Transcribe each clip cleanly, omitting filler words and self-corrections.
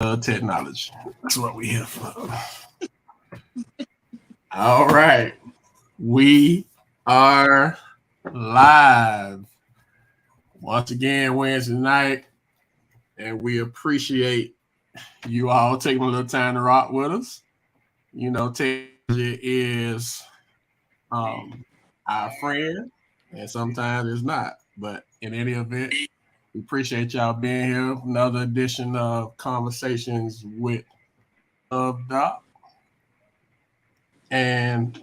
technology. That's what we here for. All right. We are live once again Wednesday night, and we appreciate you all taking a little time to rock with us. You know, technology is our friend, and sometimes it's not. But in any event, we appreciate y'all being here. Another edition of Conversations with Luv Doc. And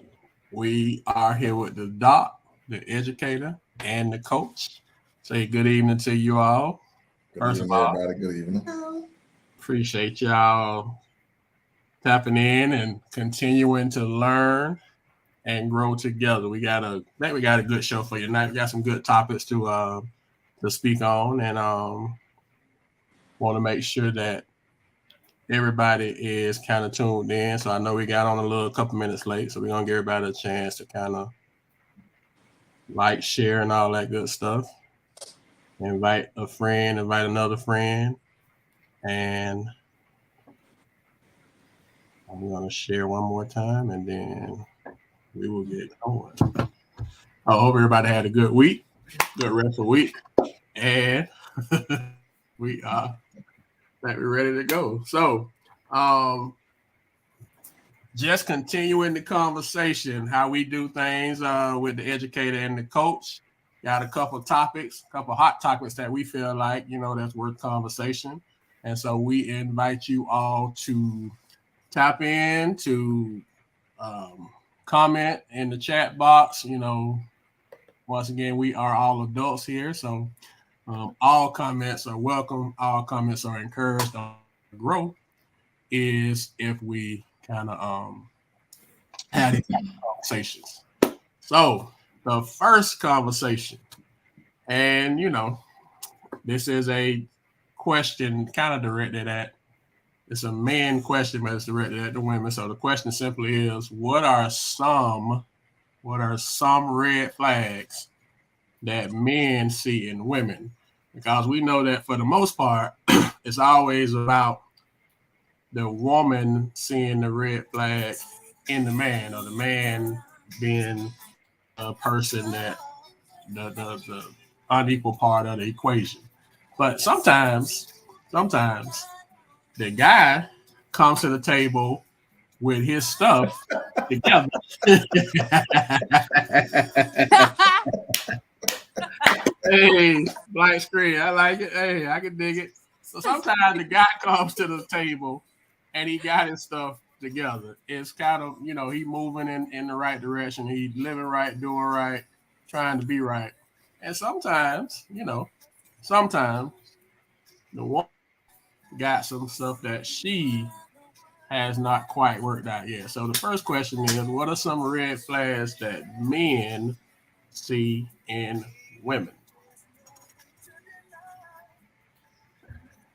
we are here with the doc, the educator, and the coach. Say good evening to you all. Good First evening, of all, everybody. Good evening. appreciate y'all tapping in and continuing to learn and grow together. We got a good show for you tonight. We got some good topics to speak on, and want to make sure that everybody is kind of tuned in. So I know we got on a couple minutes late, so we're gonna give everybody a chance to kind of like, share, and all that good stuff. Invite a friend, invite another friend, and I'm gonna share one more time, and then we will get going. I hope everybody had a good week, good rest of the week, and we are that we're ready to go. So, just continuing the conversation, how we do things with the educator and the coach. Got a couple topics, a couple hot topics that we feel like, that's worth conversation. And so we invite you all to tap in, to comment in the chat box. Once again, we are all adults here. So all comments are welcome. All comments are encouraged. Growth is if we kind of had these conversations. So the first conversation, and this is a question kind of directed at, it's a man question, but it's directed at the women. So the question simply is, what are some red flags that men see in women? Because we know that for the most part, it's always about the woman seeing the red flag in the man, or the man being a person that the unequal part of the equation. But sometimes the guy comes to the table with his stuff together. Hey, blank screen. I like it. Hey, I can dig it. So sometimes the guy comes to the table and he got his stuff together. It's kind of, he moving in the right direction. He's living right, doing right, trying to be right. And sometimes, sometimes the woman got some stuff that she has not quite worked out yet. So the first question is, what are some red flags that men see in women?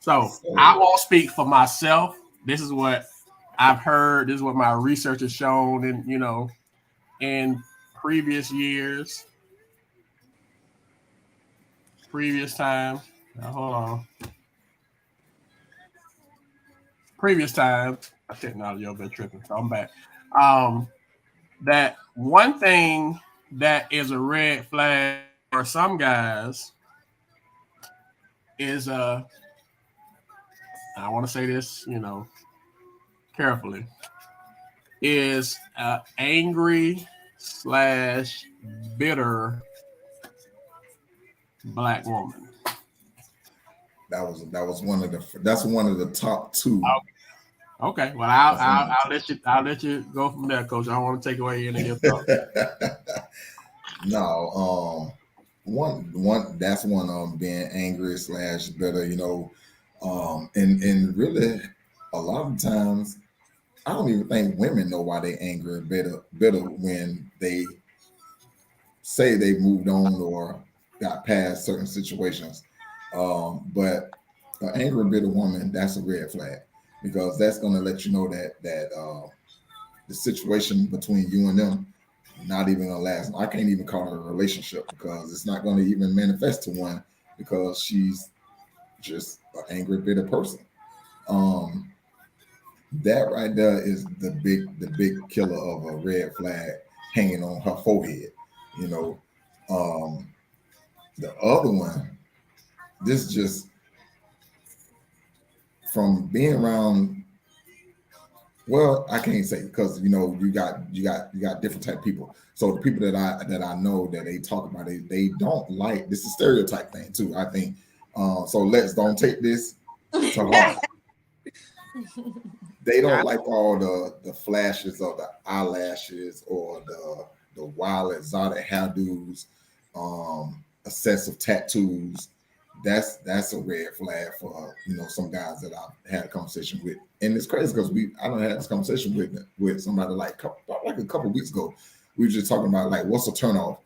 So I won't speak for myself. This is what I've heard. This is what my research has shown, and in previous years, previous times. Now, hold on. Previous times, technology over there tripping. So I'm back. That one thing that is a red flag for some guys is I want to say this, carefully, is angry / bitter black woman. That's one of the top two. Okay. Well, I'll let you go from there, Coach. I don't want to take away any of your thoughts. No, one that's one being angry / bitter. And really, a lot of times, I don't even think women know why they angry or bitter when they say they moved on or got past certain situations. But an angry, bitter woman, that's a red flag, because that's going to let you know that the situation between you and them not even gonna last. I can't even call it a relationship, because it's not going to even manifest to one, because she's just an angry, bitter person. That right there is the big killer of a red flag hanging on her forehead. You know, the other one, this just from being around. Well, I can't say because you got different type of people. So the people that I know that they talk about it, they don't like this is stereotype thing too. I think so. Let's don't take this to heart. They don't like all the flashes of the eyelashes or the wild exotic hairdos, excessive tattoos. That's a red flag for some guys that I've had a conversation with, and it's crazy because I don't have this conversation with somebody like a couple weeks ago. We were just talking about like what's a turnoff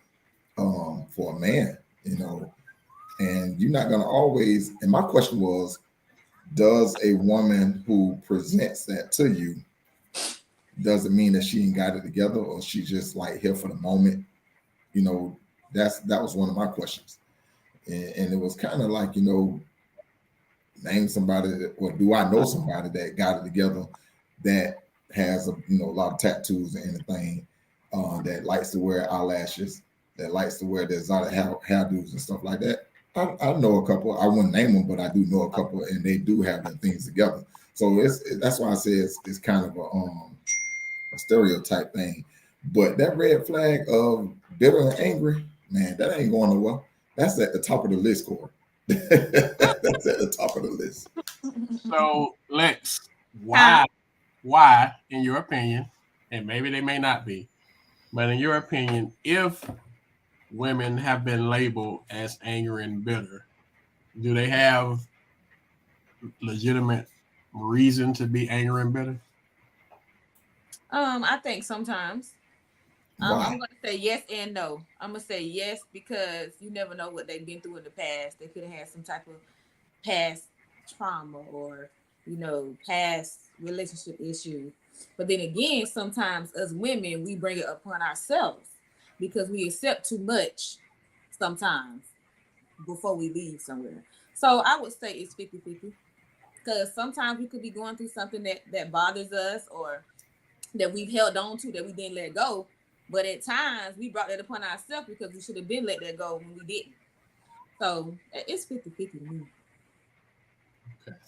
for a man, and you're not gonna always. And my question was, does a woman who presents that to you doesn't mean that she ain't got it together or she just like here for the moment? That was one of my questions. And it was kind of like, name somebody or do I know somebody that got it together that has a lot of tattoos and anything, that likes to wear eyelashes, that likes to wear the exotic hairdos and stuff like that. I know a couple. I wouldn't name them, but I do know a couple, and they do have their things together. So that's why I say it's kind of a stereotype thing. But that red flag of bitter and angry, man, that ain't going nowhere. That's at the top of the list, Corey. That's at the top of the list. So, Lex, why, in your opinion, and maybe they may not be, but in your opinion, if women have been labeled as angry and bitter, do they have legitimate reason to be angry and bitter? I think sometimes. I'm going to say yes and no. I'm going to say yes because you never know what they've been through in the past. They could have had some type of past trauma or, past relationship issue. But then again, sometimes as women, we bring it upon ourselves because we accept too much sometimes before we leave somewhere. So I would say it's 50-50 because sometimes we could be going through something that bothers us or that we've held on to that we didn't let go. But at times we brought that upon ourselves because we should have been let that go when we didn't. So it's 50-50 to me. Okay.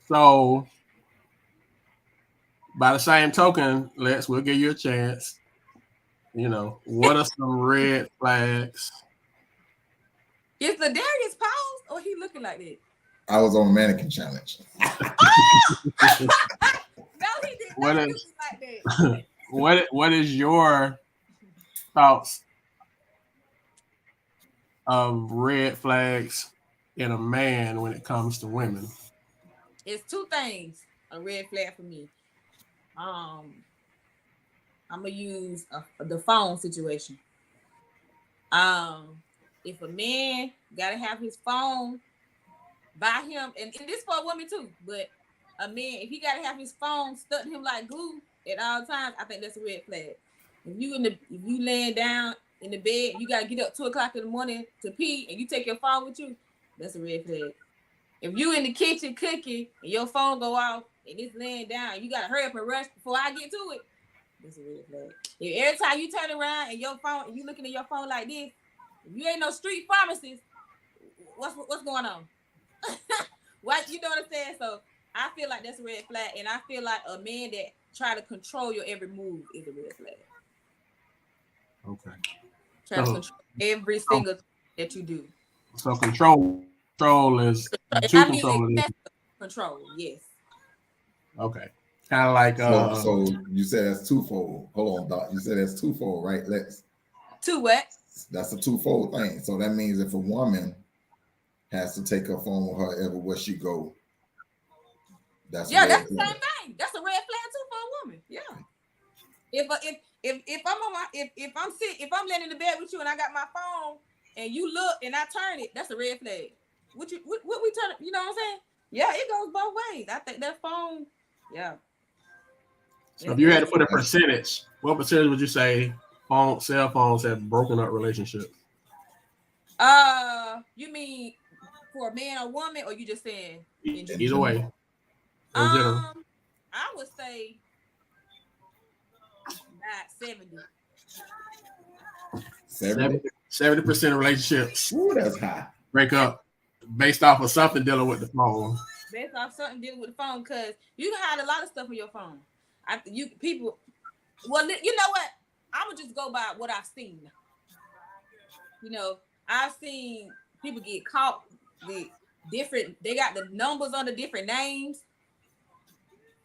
So by the same token, we'll give you a chance. What are some red flags? Is the Darius paused or he looking like that? I was on a mannequin challenge. No, he did not look like that. What is your thoughts of red flags in a man when it comes to women? It's two things a red flag for me. I'm gonna use the phone situation. If a man gotta have his phone by him, and this for a woman too, but a man, if he gotta have his phone stuck to him like glue at all times, I think that's a red flag. If you laying down in the bed, you gotta get up 2:00 in the morning to pee, and you take your phone with you, that's a red flag. If you in the kitchen cooking and your phone go off and it's laying down, you gotta hurry up and rush before I get to it, that's a red flag. If every time you turn around and you looking at your phone like this, if you ain't no street pharmacist, what's going on? What you know what I'm saying? So I feel like that's a red flag, and I feel like a man that try to control your every move is a red flag. Okay. Try to control every single thing that you do. So control is control. Yes. Okay. Kind of like so you said that's twofold. Hold on, Doc. You said that's twofold, right, Lex? Two what? That's a twofold thing. So that means if a woman has to take her phone with her everywhere she go, that's the same thing. That's a red flag too for a woman. Yeah. If I'm laying in the bed with you and I got my phone and you look and I turn it, that's a red flag. What we turn it, you know what I'm saying? Yeah, it goes both ways. I think that phone, yeah. So if you had to put a percentage, what percentage would you say cell phones have broken up relationships? You mean for a man or woman, or you just saying in general? Either way. In general. I would say about 70. 70% of relationships Ooh, that's high. break up based off of something dealing with the phone. Based off something dealing with the phone, because you can hide a lot of stuff on your phone. People. Well, you know what? I would just go by what I've seen. You know, I've seen people get caught with different. They got the numbers under different names.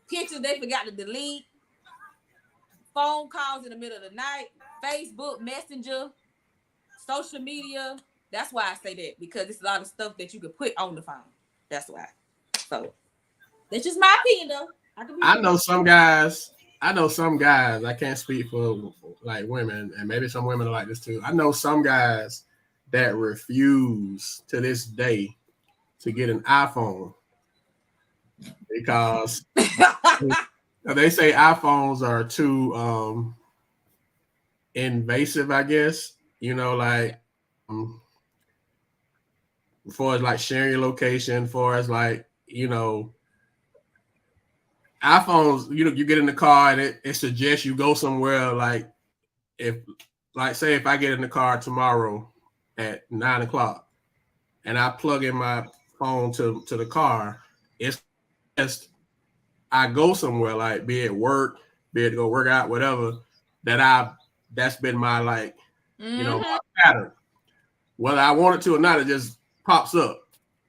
Pictures they forgot to delete. Phone calls in the middle of the night. Facebook Messenger. Social media. That's why I say that, because it's a lot of stuff that you could put on the phone. That's why. So that's just my opinion, though. I know some guys. I can't speak for like women, and maybe some women are like this too. I know some guys that refuse to this day to get an iPhone because they say iPhones are too invasive, I guess. You know, like as far as like sharing your location, as far as like, you know, iPhones, you know, you get in the car and it suggests you go somewhere. Like say if I get in the car tomorrow at 9:00 and I plug in my phone to the car, it's just I go somewhere, like be it work, be it to go work out, whatever, that's been my like, you know, my pattern. Whether I want it to or not, it just pops up.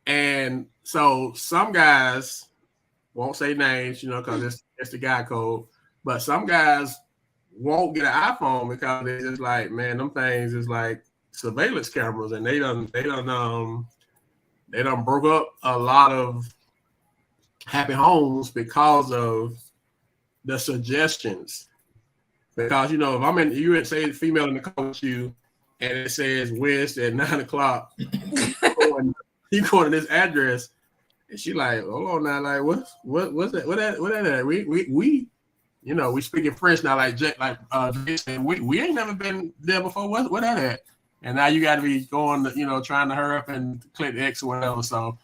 And so some guys won't say names, you know, because it's the guy code. But some guys won't get an iPhone because they're just like, man, them things is like surveillance cameras, and they done broke up a lot of happy homes because of the suggestions. Because, you know, if you would say female in the car with you and it says Wednesday at 9:00, you go to this address. And she like, hold on now, like what's that? What that? We you know, we speaking French now, like we ain't never been there before. What that at? And now you got to be going, you know, trying to hurry up and click X or whatever. So,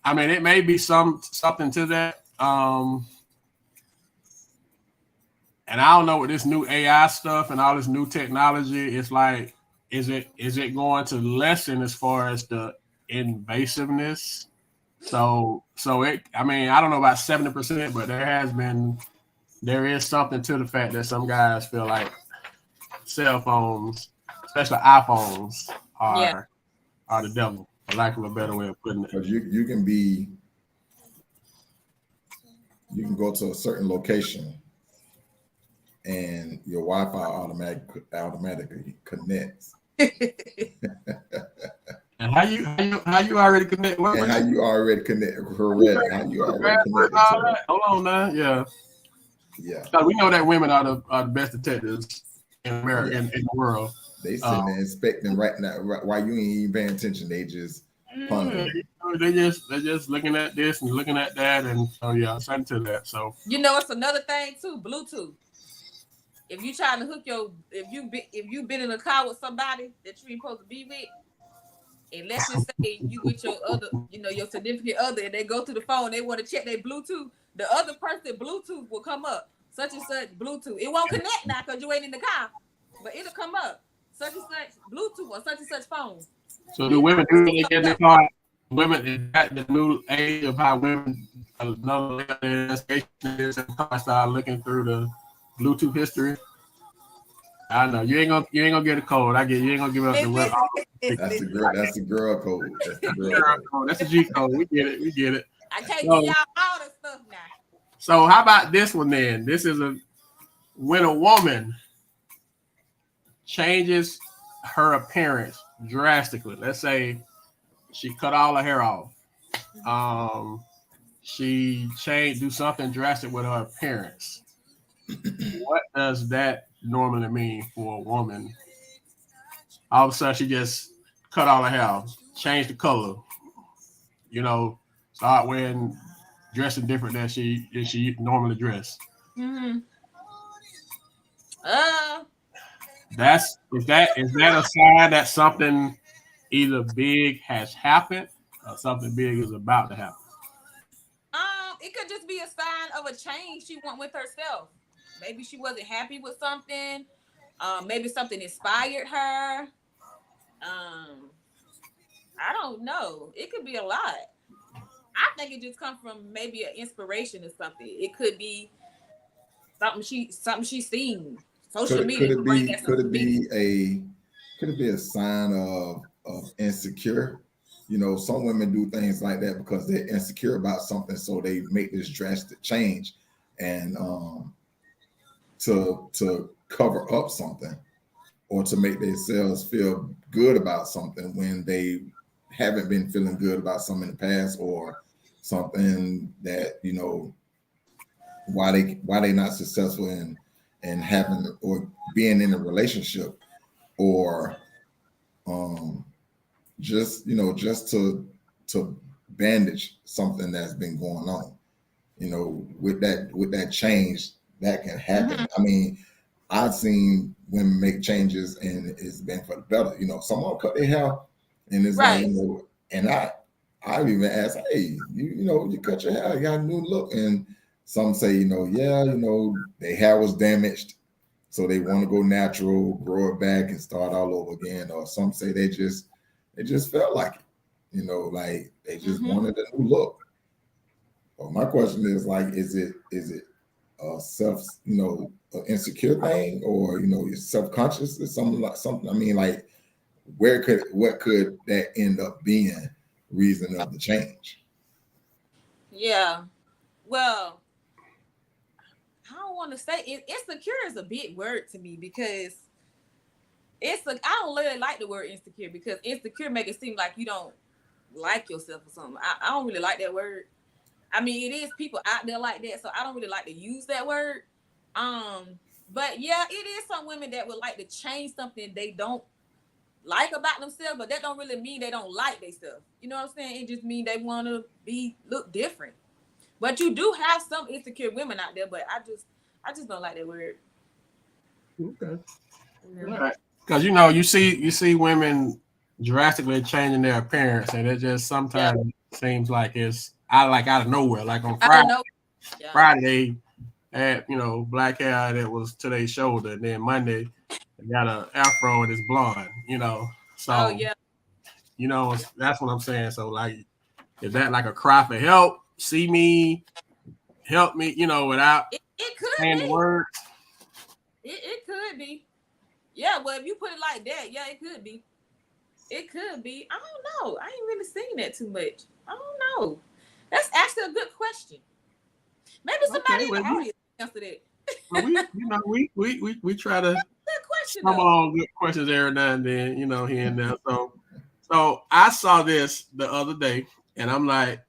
I mean, it may be something to that. And I don't know, with this new AI stuff and all this new technology, it's like, is it going to lessen as far as the invasiveness? So it, I mean, I don't know about 70%, but there is something to the fact that some guys feel like cell phones, especially iPhones, are the devil, for lack of a better way of putting it. Because you can go to a certain location and your Wi-Fi automatically connects. And how you already connect? And how you already connect? Correct. How you already connect? Hold on now. Yeah. Because we know that women are the best detectives in America, in the world. They sitting there inspecting right now. While you ain't even paying attention, they just pondering. They're just looking at this and looking at that, and something to that. So you know, it's another thing too. Bluetooth. If you trying to hook if you been in a car with somebody that you ain't supposed to be with, and let's just say you with your other, you know, your significant other, and they go through the phone, they want to check their Bluetooth. The other person Bluetooth will come up, such and such Bluetooth. It won't connect now because you ain't in the car, but it'll come up, such and such Bluetooth or such and such phone. So do women do they get in the car? Women, is that the new age of how women start looking through the Bluetooth history? I know you ain't gonna get a code. I get you ain't gonna give up the web. That's the girl code. That's the girl code. That's the G code. We get it. I can't give y'all all the stuff now. So how about this one then? This is when a woman changes her appearance drastically. Let's say she cut all her hair off. She do something drastic with her appearance. What does that normally mean for a woman? All of a sudden, she just cut all her hair off, changed the color, you know, start dressing different than she normally dress. Mm-hmm. Is that a sign that something either big has happened, something big is about to happen? It could just be a sign of a change she want with herself. Maybe she wasn't happy with something. Maybe something inspired her. I don't know. It could be a lot. I think it just comes from maybe an inspiration or something. It could be something she seen. Social media could bring that could social it media. be a sign of insecure? You know, some women do things like that because they're insecure about something, so they make this drastic change and to cover up something or to make themselves feel good about something when they haven't been feeling good about something in the past, or something that, you know, why they not successful in having or being in a relationship, or um just, you know, just to bandage something that's been going on, you know, with that change that can happen. Mm-hmm. I mean, I've seen women make changes and it's been for the better. You know, someone cut their hair and it's like, Right. you know, and I even asked, hey, you know, you cut your hair, you got a new look. And some say, you know, yeah, you know, their hair was damaged, so they want to go natural, grow it back and start all over again. Or some say they just felt like it, you know, like they just Mm-hmm. wanted a new look. Well, my question is like, is it self, you know, insecure thing, or, you know, you're self-conscious or something like something? I mean, like, what could that end up being reason of the change? Yeah. Well, I don't want to say insecure is a big word to me because I don't really like the word insecure because insecure make it seem like you don't like yourself or something. I don't really like that word. I mean, it is people out there like that, so I don't really like to use that word. But yeah, it is some women that would like to change something they don't like about themselves, but that don't really mean they don't like themselves. You know what I'm saying? It just means they want to look different. But you do have some insecure women out there, but I just don't like that word. Okay. Yeah. All right. Because you know, you see women drastically changing their appearance, and it just Yeah. sometimes seems like it's out of nowhere. Like on I don't know. Yeah. Friday they had, you know, black hair that was to their shoulder, and then Monday they got an afro and it's blonde. You know, Oh so yeah. you know that's what I'm saying. So like, is that like a cry for help? See me, help me. You know, without It could saying the be. words. It could be. Yeah. Well, if you put it like that, yeah, it could be. It could be. I don't know. I ain't really seen that too much. I don't know. That's actually a good question. Maybe Okay, somebody in well, the audience answer that. we you know we try to Good question stumble though. on good questions every now and then, you know, here and there. So I saw this the other day, and I'm like,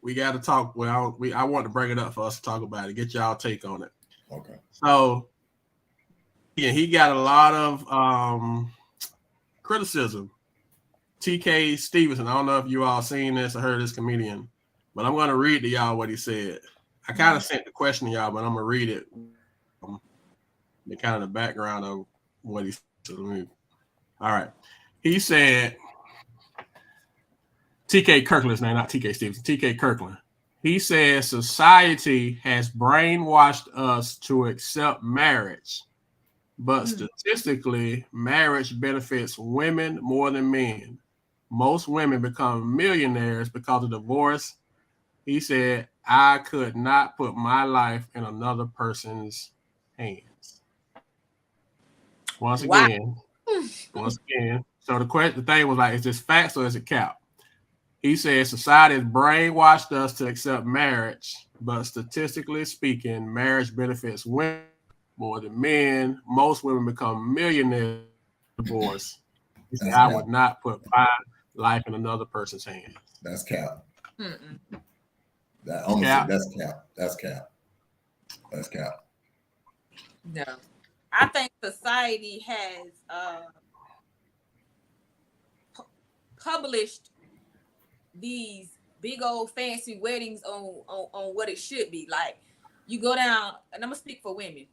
we got to talk. Well, I want to bring it up for us to talk about it. Get y'all take on it. Okay. So yeah, he got a lot of criticism. TK Stevenson. I don't know if you all seen this or heard this comedian, but I'm going to read to y'all what he said. I kind of sent the question to y'all, but I'm going to read it. The kind of the background of what he said. All right. He said, TK Kirkland's name, not TK Stevenson, TK Kirkland. He says society has brainwashed us to accept marriage, but statistically, marriage benefits women more than men. Most women become millionaires because of divorce. He said, I could not put my life in another person's hands. Once Wow. again, So the thing was like, is this facts or is it cap? He said society has brainwashed us to accept marriage, but statistically speaking, marriage benefits women more than men. Most women become millionaires divorce. He said, That's I cap. would not put my life in another person's hands. That's cap. Mm-mm. That I'm gonna say Cap. that's cap. That's cap. That's cap. No. I think society has published these big old fancy weddings on what it should be. Like you go down, and I'm gonna speak for women.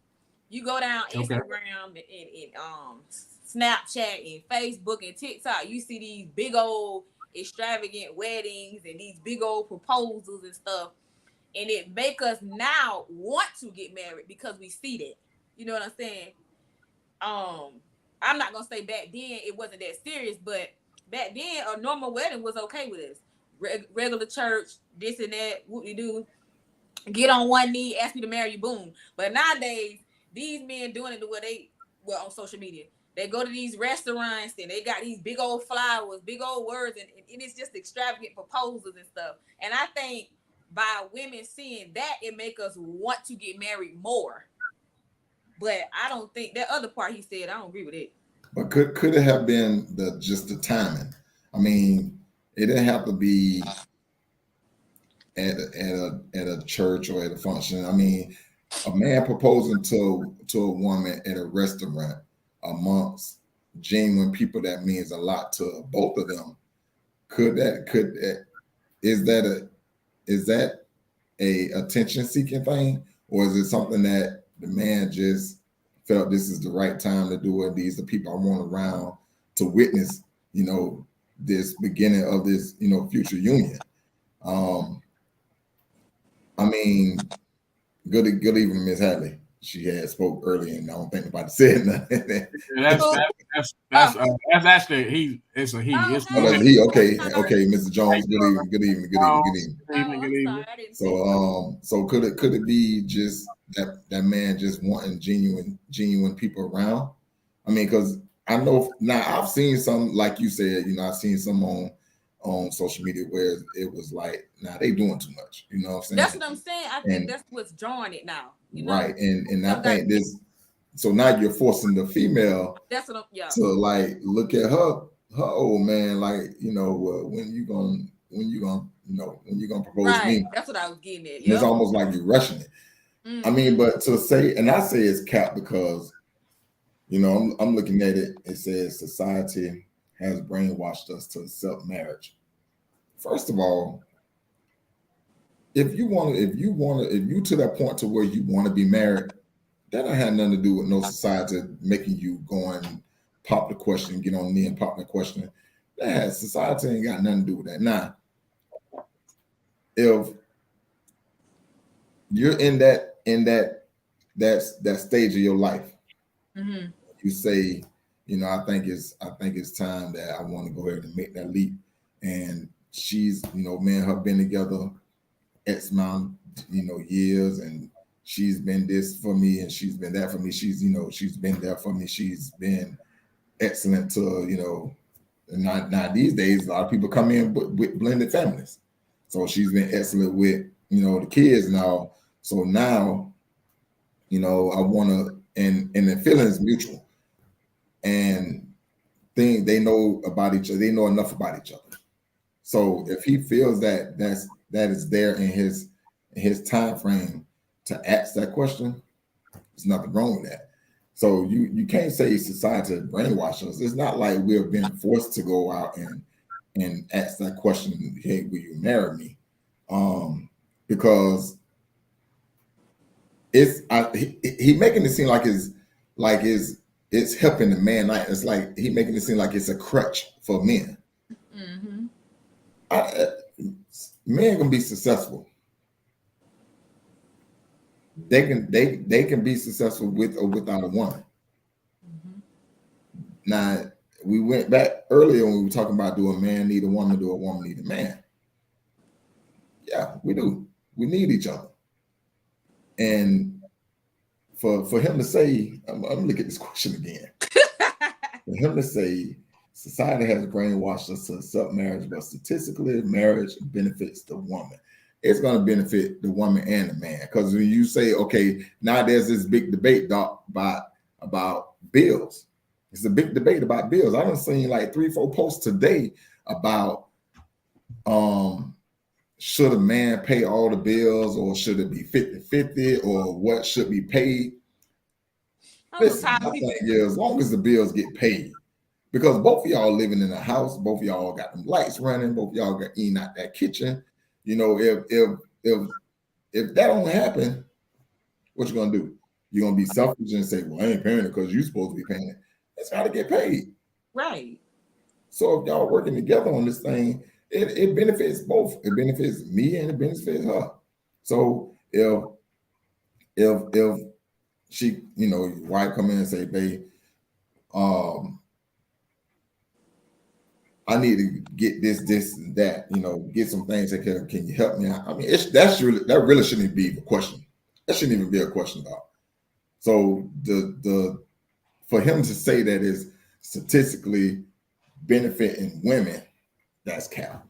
You go down Okay. Instagram and Snapchat and Facebook and TikTok, you see these big old extravagant weddings and these big old proposals and stuff, and it make us now want to get married because we see that. You know what I'm saying? I'm not gonna say back then it wasn't that serious, but back then a normal wedding was okay with us. Regular church, this and that, what we do, get on one knee, ask me to marry you, boom. But nowadays, these men doing it the way they on social media. They go to these restaurants and they got these big old flowers, big old words, and it's just extravagant proposals and stuff. And I think by women seeing that, it make us want to get married more. But I don't think that other part he said, I don't agree with it. But could it have been just the timing? I mean, it didn't have to be at a church or at a function. I mean, a man proposing to a woman at a restaurant amongst genuine people, that means a lot to both of them. Is that a attention seeking thing, or is it something that the man just felt this is the right time to do it? These are the people I want around to witness, this beginning of this, future union. I mean, good evening, Miss Hadley. She had spoke earlier, and I don't think nobody said nothing. That's actually it's a he. It's he. Okay, Mr. Jones. Good evening. So could it be just that man just wanting genuine people around? I mean, because I know now I've seen some, like you said, I've seen some on social media where it was like, nah, they doing too much. You know what I'm saying? That's what I'm saying. I think that's what's drawing it now. Right. And I think this, so now you're forcing the female to like look at her old man, like, when you gonna propose to me? That's what I was getting at. It's almost like you're rushing it. Mm-hmm. I mean, but to say, and I say it's cap because, I'm looking at it, it says society has brainwashed us to accept marriage. First of all, if you to that point to where you want to be married, that don't have nothing to do with no society making you go and pop the question, get on me and pop the question. That society ain't got nothing to do with that. Now, if you're in that stage of your life, mm-hmm. you say, I think it's time that I want to go ahead and make that leap. And she's, me and her been together X amount, years, and she's been this for me and she's been that for me. She's been there for me. She's been excellent to, now these days, a lot of people come in with blended families. So she's been excellent with, the kids now. So now, I want to, and the feeling is mutual. And they know about each other. They know enough about each other. So if he feels that is there in his time frame to ask that question, there's nothing wrong with that. So you can't say society brainwashed us. It's not like we're being forced to go out and ask that question, hey, will you marry me? Because he making it seem like it's helping the man. It's like he making it seem like it's a crutch for men. Mm-hmm. Men can be successful. They can be successful with or without a woman. Mm-hmm. Now, we went back earlier when we were talking about, do a man need a woman, do a woman need a man? Yeah, we do. We need each other. And for him to say, I'm gonna look at this question again. For him to say, society has brainwashed us to accept marriage, but statistically, marriage benefits the woman. It's going to benefit the woman and the man. Because when you say, okay, now there's this big debate, Doc, about bills. It's a big debate about bills. I done seen like 3-4 posts today about should a man pay all the bills, or should it be 50-50, or what should be paid? Listen, I think as long as the bills get paid, because both of y'all living in a house, both of y'all got them lights running, both of y'all got eating out that kitchen. If that don't happen, what you gonna do? You're gonna be selfish and say, well, I ain't paying it because you're supposed to be paying it. It's gotta get paid. Right. So if y'all working together on this thing, it benefits both. It benefits me and it benefits her. So if she, your wife come in and say, babe, I need to get this, and that, get some things that can you help me out? I mean, that really shouldn't be a question. That shouldn't even be a question about. So the for him to say that is statistically benefiting women, that's cap.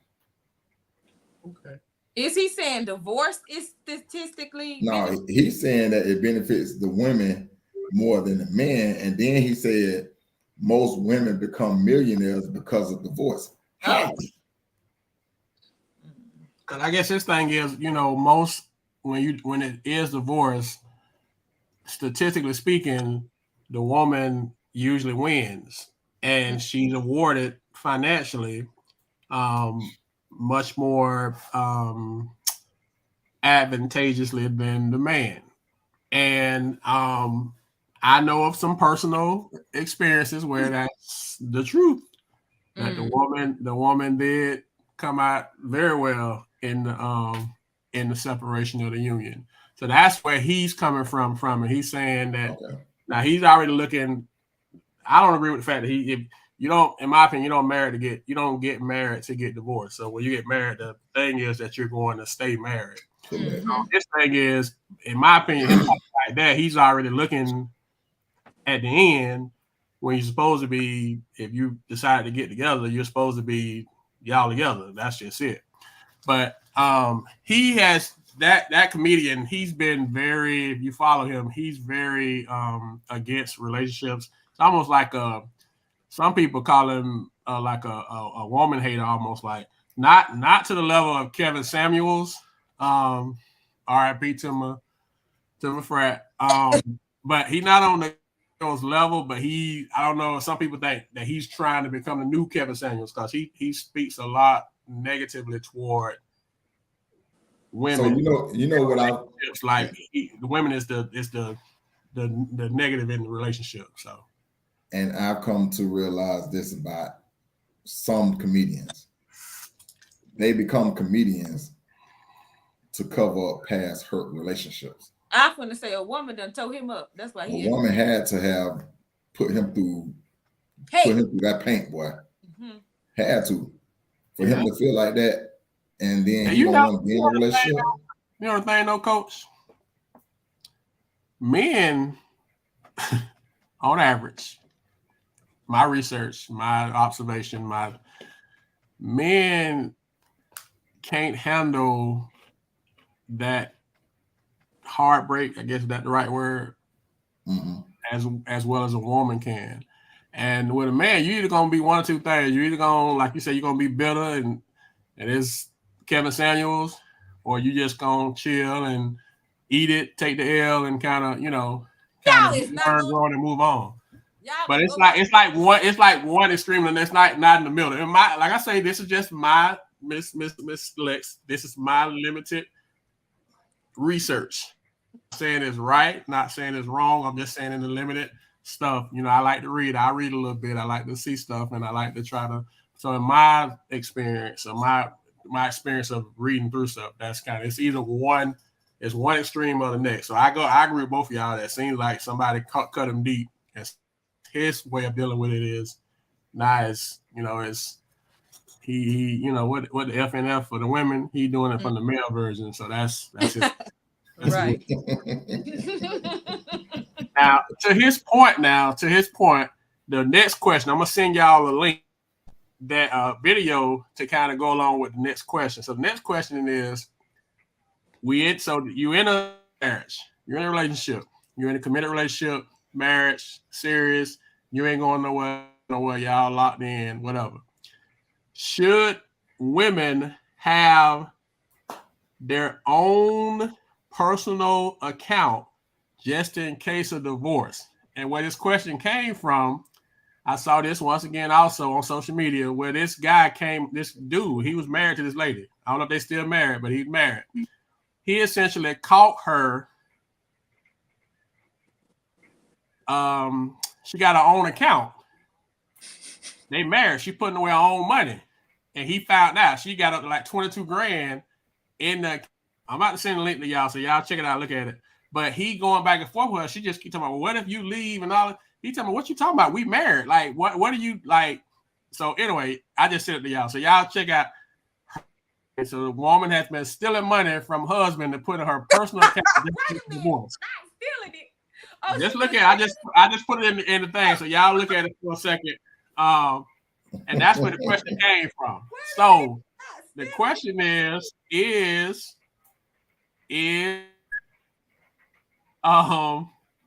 Okay. Is he saying divorce is statistically No, he's saying that it benefits the women more than the men, and then he said most women become millionaires because of divorce. How? Because I guess this thing is, most when it is divorce, statistically speaking, the woman usually wins, and she's awarded financially much more advantageously than the man. And I know of some personal experiences where that's the truth. That the woman did come out very well in the separation of the union. So that's where he's coming from. And he's saying that now he's already looking. I don't agree with the fact that if you don't, in my opinion, you don't get married to get divorced. So when you get married, the thing is that you're going to stay married. So this thing is, in my opinion, him like that, he's already looking at the end when you're supposed to be, if you decide to get together, you're supposed to be y'all together. That's just it. But he has that comedian, he's been very, if you follow him, he's very against relationships. It's almost like some people call him like a woman hater, almost like not to the level of Kevin Samuels. R.I.P. to my frat. But he not on those level, but I don't know. Some people think that he's trying to become the new Kevin Samuels because he speaks a lot negatively toward women. So you know what it's like the women is the negative in the relationship. So, and I've come to realize this about some comedians. They become comedians to cover up past hurt relationships. I'm gonna say a woman done tow him up. That's why a woman had to have put him through that paint, boy. Had to for him to feel like that, and then he don't want to be in a relationship. You know the thing, though, Coach. Men, on average, my research, my observation, men can't handle that heartbreak. I guess that's the right word. As well as a woman can. And with a man, you're either gonna be one or two things. You're either gonna, like you said, you're gonna be bitter and it's Kevin Samuels, or you just gonna chill and eat it, take the L, and kind of learn, grow, and move on. But it's like one extreme, and it's not in the middle. And like I say, this is just my Miss Lex. This is my limited research. Not saying it's right, not saying it's wrong. I'm just saying in the limited stuff. I like to read. I read a little bit. I like to see stuff, and I like to try to. So in my experience, or my experience of reading through stuff, that's it's either one extreme or the next. So I agree with both of y'all. That seems like somebody cut him deep, and his way of dealing with it is not as as he what the FNF for the women, he doing it from the male version. So that's his. Right. Now, to his point, the next question, I'm gonna send y'all a link, that video to kind of go along with the next question. So the next question is, you in a marriage, you're in a relationship, you're in a committed relationship, marriage, serious, you ain't going nowhere, y'all locked in, whatever. Should women have their own personal account just in case of divorce? And where this question came from, I saw this once again also on social media, where this dude, he was married to this lady. I don't know if they're still married, but he's married. He essentially caught her. She got her own account. they married. She putting away her own money, and he found out she got up to like 22 grand in the. I'm about to send a link to y'all, so y'all check it out, look at it. But he going back and forth with her. She just keep talking about, well, what if you leave and all that? He tell me, what you talking about? We married. Like, what are you like? So anyway, I just sent it to y'all. So y'all check out. So the woman has been stealing money from husband to put in her personal account. Wait a minute, not stealing it. Oh, just look at it. I just put it in the thing. So y'all look at it for a second. And that's where the question came from. So the question is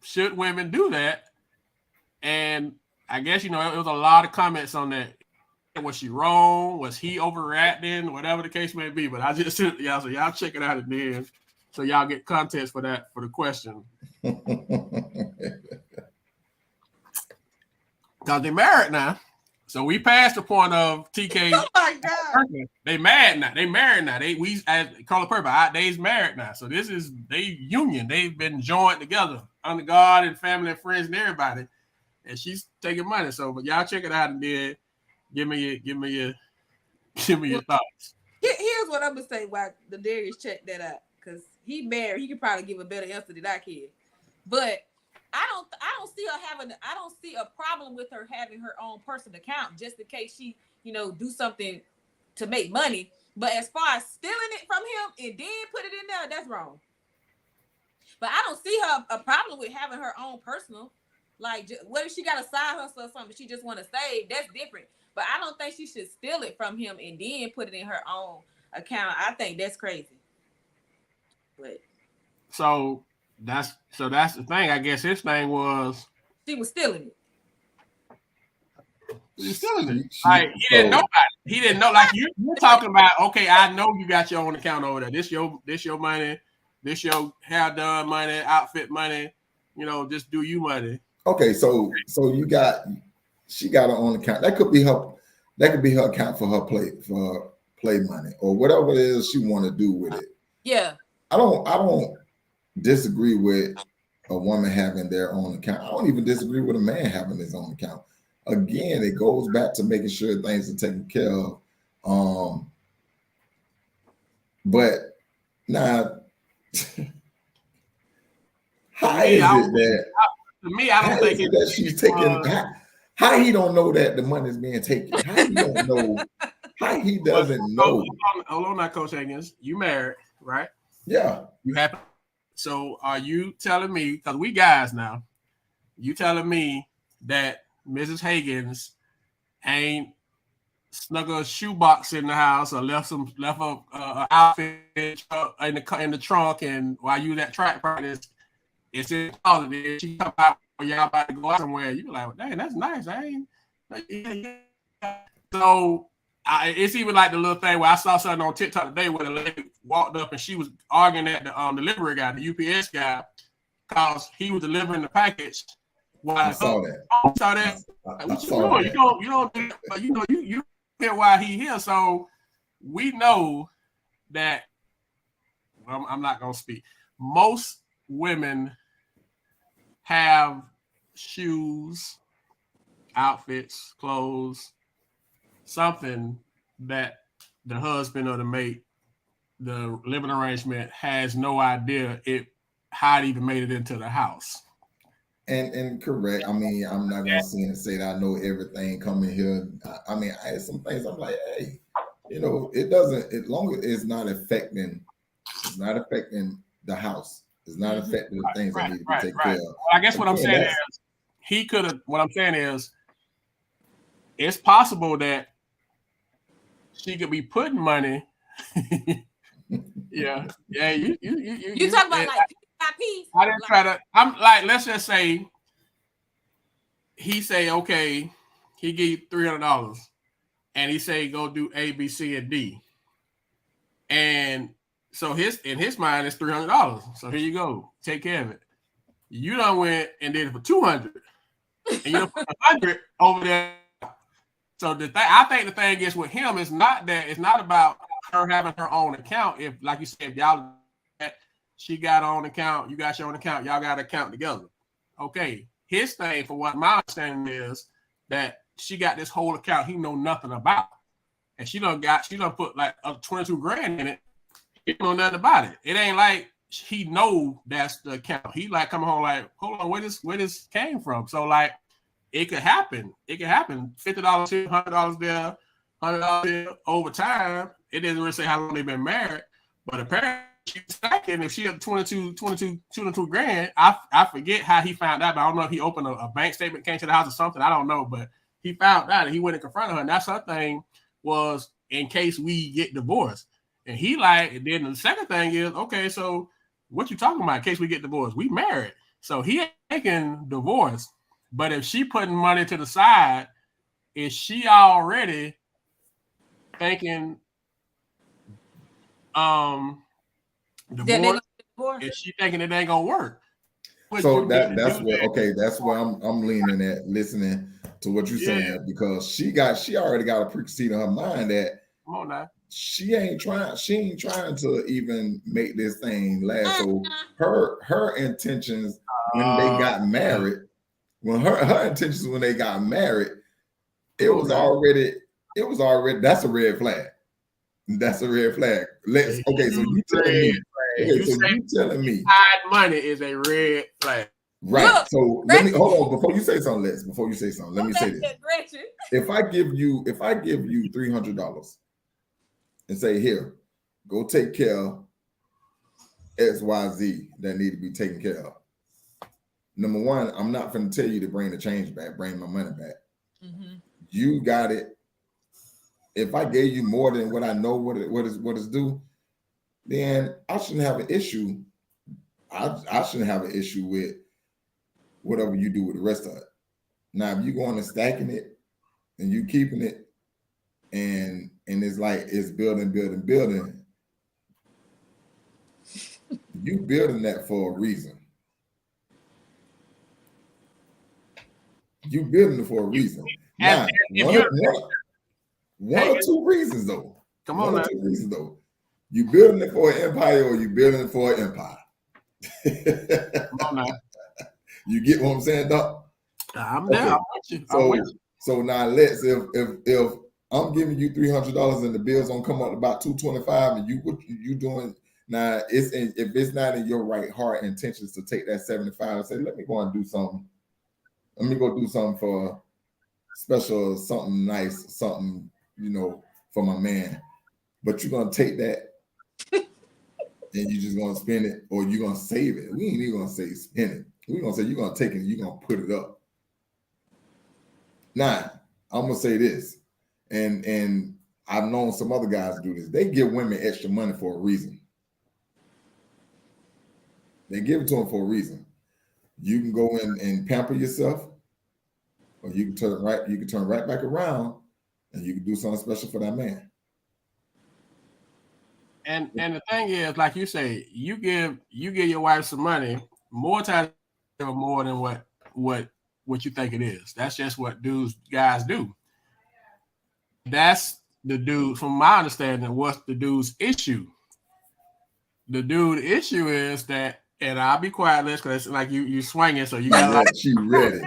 should women do that? And I guess it was a lot of comments on that. Was she wrong? Was he overreacting? Whatever the case may be. But I just sent it to y'all, so y'all check it out and then so y'all get context for that for the question. Because they're married now. So we passed the point of TK. Oh my God. They mad now. They married now. We as Color Purple. They's married now. So this is they union. They've been joined together under God and family and friends and everybody. And she's taking money. So but y'all check it out and then give me your thoughts. Here's what I'm gonna say why the Darius checked that out. Because he married, he could probably give a better answer than I can. But I don't see a problem with her having her own personal account just in case she, do something to make money. But as far as stealing it from him and then put it in there, that's wrong. But I don't see her a problem with having her own personal. Like, what if she got a side hustle or something she just want to save? That's different. But I don't think she should steal it from him and then put it in her own account. I think that's crazy. But so that's the thing. I guess his thing was she was stealing it. He was stealing it. Like he didn't know about it. He didn't know. Like you're talking about. Okay, I know you got your own account over there. This your money. This your hair done money, outfit money. Just do you money. Okay, so she got her own account. That could be her account for her play money or whatever it is she want to do with it. Yeah. I don't disagree with a woman having their own account. I don't even disagree with a man having his own account. Again, it goes back to making sure things are taken care of. But now, how is it that? To me, I don't think that she's taking. How he don't know that the money's being taken? How he don't know? How he doesn't know? Hold on, now, Coach Higgins. You married, right? Yeah. You happy? So are you telling me? Because we guys now, you telling me that Mrs. Higgins ain't snug a shoebox in the house or left a outfit in the trunk, and while you at track practice. It's in the closet. She come out when y'all about to go out somewhere. You be like, well, dang, that's nice. So it's even like the little thing where I saw something on TikTok today where the lady walked up and she was arguing at the delivery guy, the UPS guy, because he was delivering the package. I saw that. I saw that. What you doing? You don't do that, but you hear why he here. So we know that. Well, I'm not gonna speak. Most women have shoes, outfits, clothes, something that the husband or the mate, the living arrangement has no idea how it even made it into the house. And correct. I mean, I'm not gonna say that I know everything coming here. I mean, I had some things I'm like, hey, it doesn't, as long as it's not affecting the house. It's not affecting the things that need to be taken care of. Well, I guess what I'm saying is he could have. What I'm saying is, it's possible that she could be putting money. yeah. You talk about like piece by piece. I didn't try to. I'm like, let's just say he say, okay, he give you $300, and he say go do A, B, C, and D, and so in his mind it's $300. So here you go, take care of it. You done went and did it for $200, and you done put $100 over there. So I think the thing is with him is not that it's not about her having her own account. If, like you said, y'all, she got her own account, you got your own account, y'all got an account together. Okay, his thing, for what my understanding is, that she got this whole account he know nothing about, and she done put like 22 grand in it. He don't know nothing about it. It ain't like he know that's the account. He like come home like, hold on, where this came from? So like, it could happen. It could happen. $50 here, $100 there, $100 here over time. It doesn't really say how long they've been married, but apparently she's stacking. If she had 22 grand, I forget how he found out, but I don't know if he opened a bank statement, came to the house or something. I don't know, but he found out and he went and confronted her. And that's her thing was in case we get divorced. And he like, and then the second thing is, okay, so what you talking about in case we get divorced? We married. So he ain't taking divorce. But if she putting money to the side, is she already thinking divorce? Is she thinking it ain't gonna work? So that's where I'm leaning at, listening to what you're saying, because she already got a preconceived in her mind that come on now. She ain't trying to even make this thing last. So her intentions when they got married, her intentions when they got married, it was already that's a red flag. That's a red flag. So you telling me hide money is a red flag. Right. Look, so let me hold on before you say something, Lex. Before you say something, let me say this. If I give you $300 and say, here, go take care of XYZ that need to be taken care of. Number one, I'm not going to tell you to bring the change back, bring my money back. Mm-hmm. You got it. If I gave you more than what I know what it's due, then I shouldn't have an issue. I shouldn't have an issue with whatever you do with the rest of it. Now, if you going and stacking it and you keeping it, and it's like it's building. You building that for a reason. You building it for a reason. Now, one or two reasons though. Come on, two reasons though. You building it for an empire, or you building it for an empire? Come on now. You get what I'm saying, Doc? I'm down. So now let's if I'm giving you $300 and the bill's gonna come up to about $225, and what you doing now? If it's not in your right heart intentions to take that 75 and say, let me go and do something. Let me go do something for special, something nice, something for my man. But you're gonna take that and you're just gonna spend it, or you're gonna save it. We ain't even gonna say spend it. We're gonna say you're gonna take it and you're gonna put it up. Now, I'm gonna say this. And I've known some other guys do this. They give women extra money for a reason. They give it to them for a reason. You can go in and pamper yourself, or you can turn right back around, and you can do something special for that man. And the thing is, like you say, you give your wife some money more times more than what you think it is. That's just what guys do. That's the dude, from my understanding, what's the dude's issue? The dude issue is that, and I'll be quiet, Liz, because it's like you swinging, so you got like she ready.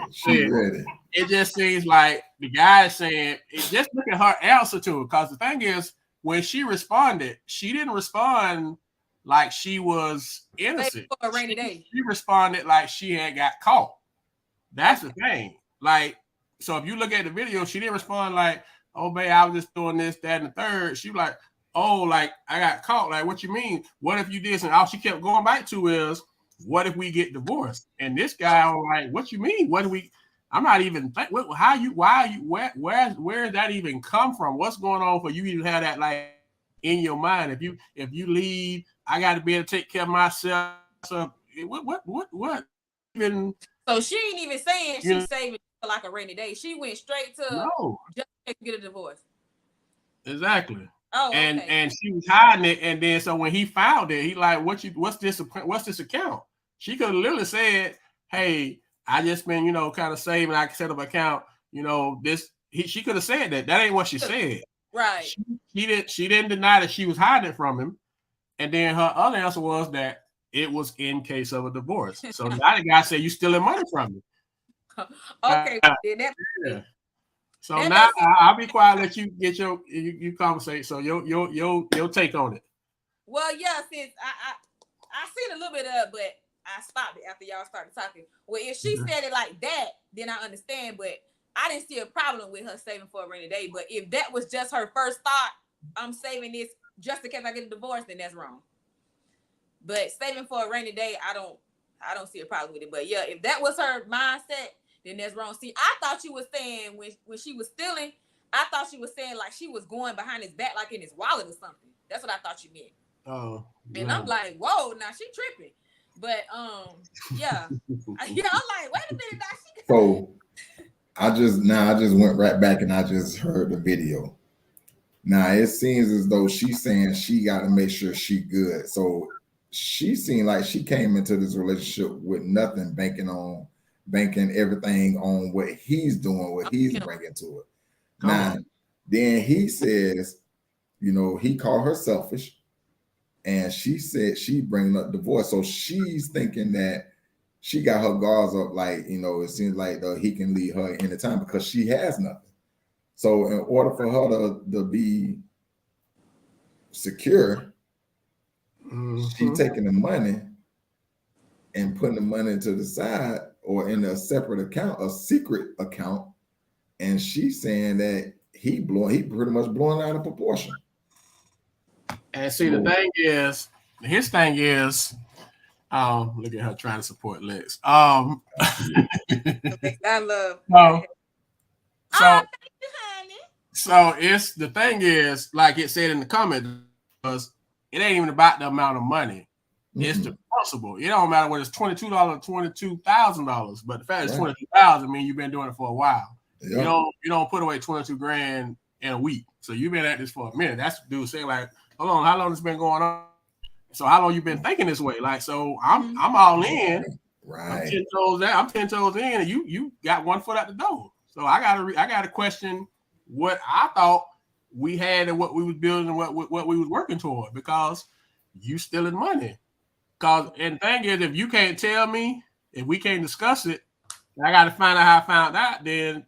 It just seems like the guy is saying, just look at her answer to it, because the thing is, when she responded, she didn't respond like she was innocent. For a rainy day. She responded like she had got caught. That's the thing. Like, so if you look at the video, she didn't respond like, oh, babe, I was just doing this, that, and the third. She was like, oh, like, I got caught. Like, what you mean? What if you did? And all she kept going back to is, what if we get divorced? And this guy, I'm like, what you mean? What do we? I'm not even where did that even come from? What's going on for you to have that like in your mind? If you leave, I got to be able to take care of myself. So what even? So she ain't even saying she's saving for like a rainy day. She went straight to just to get a divorce. Exactly. Oh, okay. And she was hiding it, and then so when he found it, he like, what's this account? She could have literally said, hey, I just been, kind of saving. I can set up an account, she could have said that. That ain't what she said. Right. She didn't deny that she was hiding it from him. And then her other answer was that it was in case of a divorce. So now the guy said, you stealing money from me. Okay. So now I'll be quiet. Let you get you conversate. So your take on it. Well, yeah, since I seen a little bit of it, but I stopped it after y'all started talking. Well, if she said it like that, then I understand. But I didn't see a problem with her saving for a rainy day. But if that was just her first thought, I'm saving this just in case I get a divorce, then that's wrong. But saving for a rainy day, I don't see a problem with it. But yeah, if that was her mindset, then that's wrong. See, I thought you was saying when she was stealing, I thought she was saying like she was going behind his back, like in his wallet or something. That's what I thought you meant. Oh, and I'm like, whoa, now she tripping. But yeah, I'm like, wait a minute, now she. So I just went right back and I just heard the video. Now it seems as though she's saying she got to make sure she good. So she seemed like she came into this relationship with nothing, banking everything on what he's doing, what he's bringing to it. Now, then he says, he called her selfish, and she said she bringing up divorce. So she's thinking that she got her guards up, like, it seems like he can leave her anytime because she has nothing. So in order for her to be secure, she taking the money and putting the money to the side or in a separate account, a secret account, and she's saying that he pretty much blowing out of proportion. And see, the thing is, his thing is, look at her trying to support Lex. I love. So it's the thing is, like it said in the comments, it ain't even about the amount of money. It's the principle. It don't matter whether it's $22, $22,000, but the fact it's $22,000 means you've been doing it for a while. Yep. You don't put away $22,000 in a week. So you've been at this for a minute. That's the dude saying, like, hold on, how long it's been going on? So how long you been thinking this way? Like, so I'm all in. Right. I'm 10 toes in, and you got 1 foot out the door. So I gotta question what I thought we had and what we was building and what we was working toward, because you stealing money. And the thing is, if you can't tell me, if we can't discuss it, I got to find out how I found out, then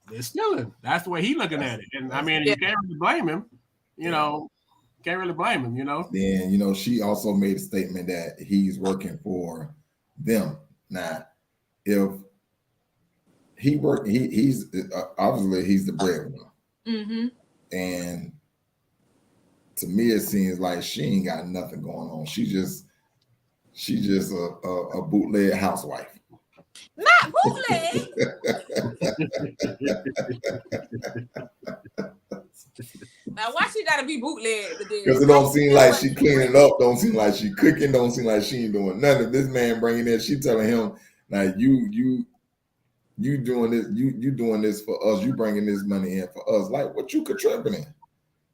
they're stealing. That's the way he's looking at it. And I mean, you can't really blame him, can't really blame him, Then, she also made a statement that he's working for them. Now, if he's obviously he's the breadwinner. Mm-hmm. And to me, it seems like she ain't got nothing going on. She's just a bootleg housewife. Not bootleg. Now, why she gotta be bootleg? Because it don't seem like she cleaning up. Don't seem like she cooking. Don't seem like she ain't doing nothing. This man bringing in, she telling him, "Now you doing this. You doing this for us. You bringing this money in for us. Like, what you contributing?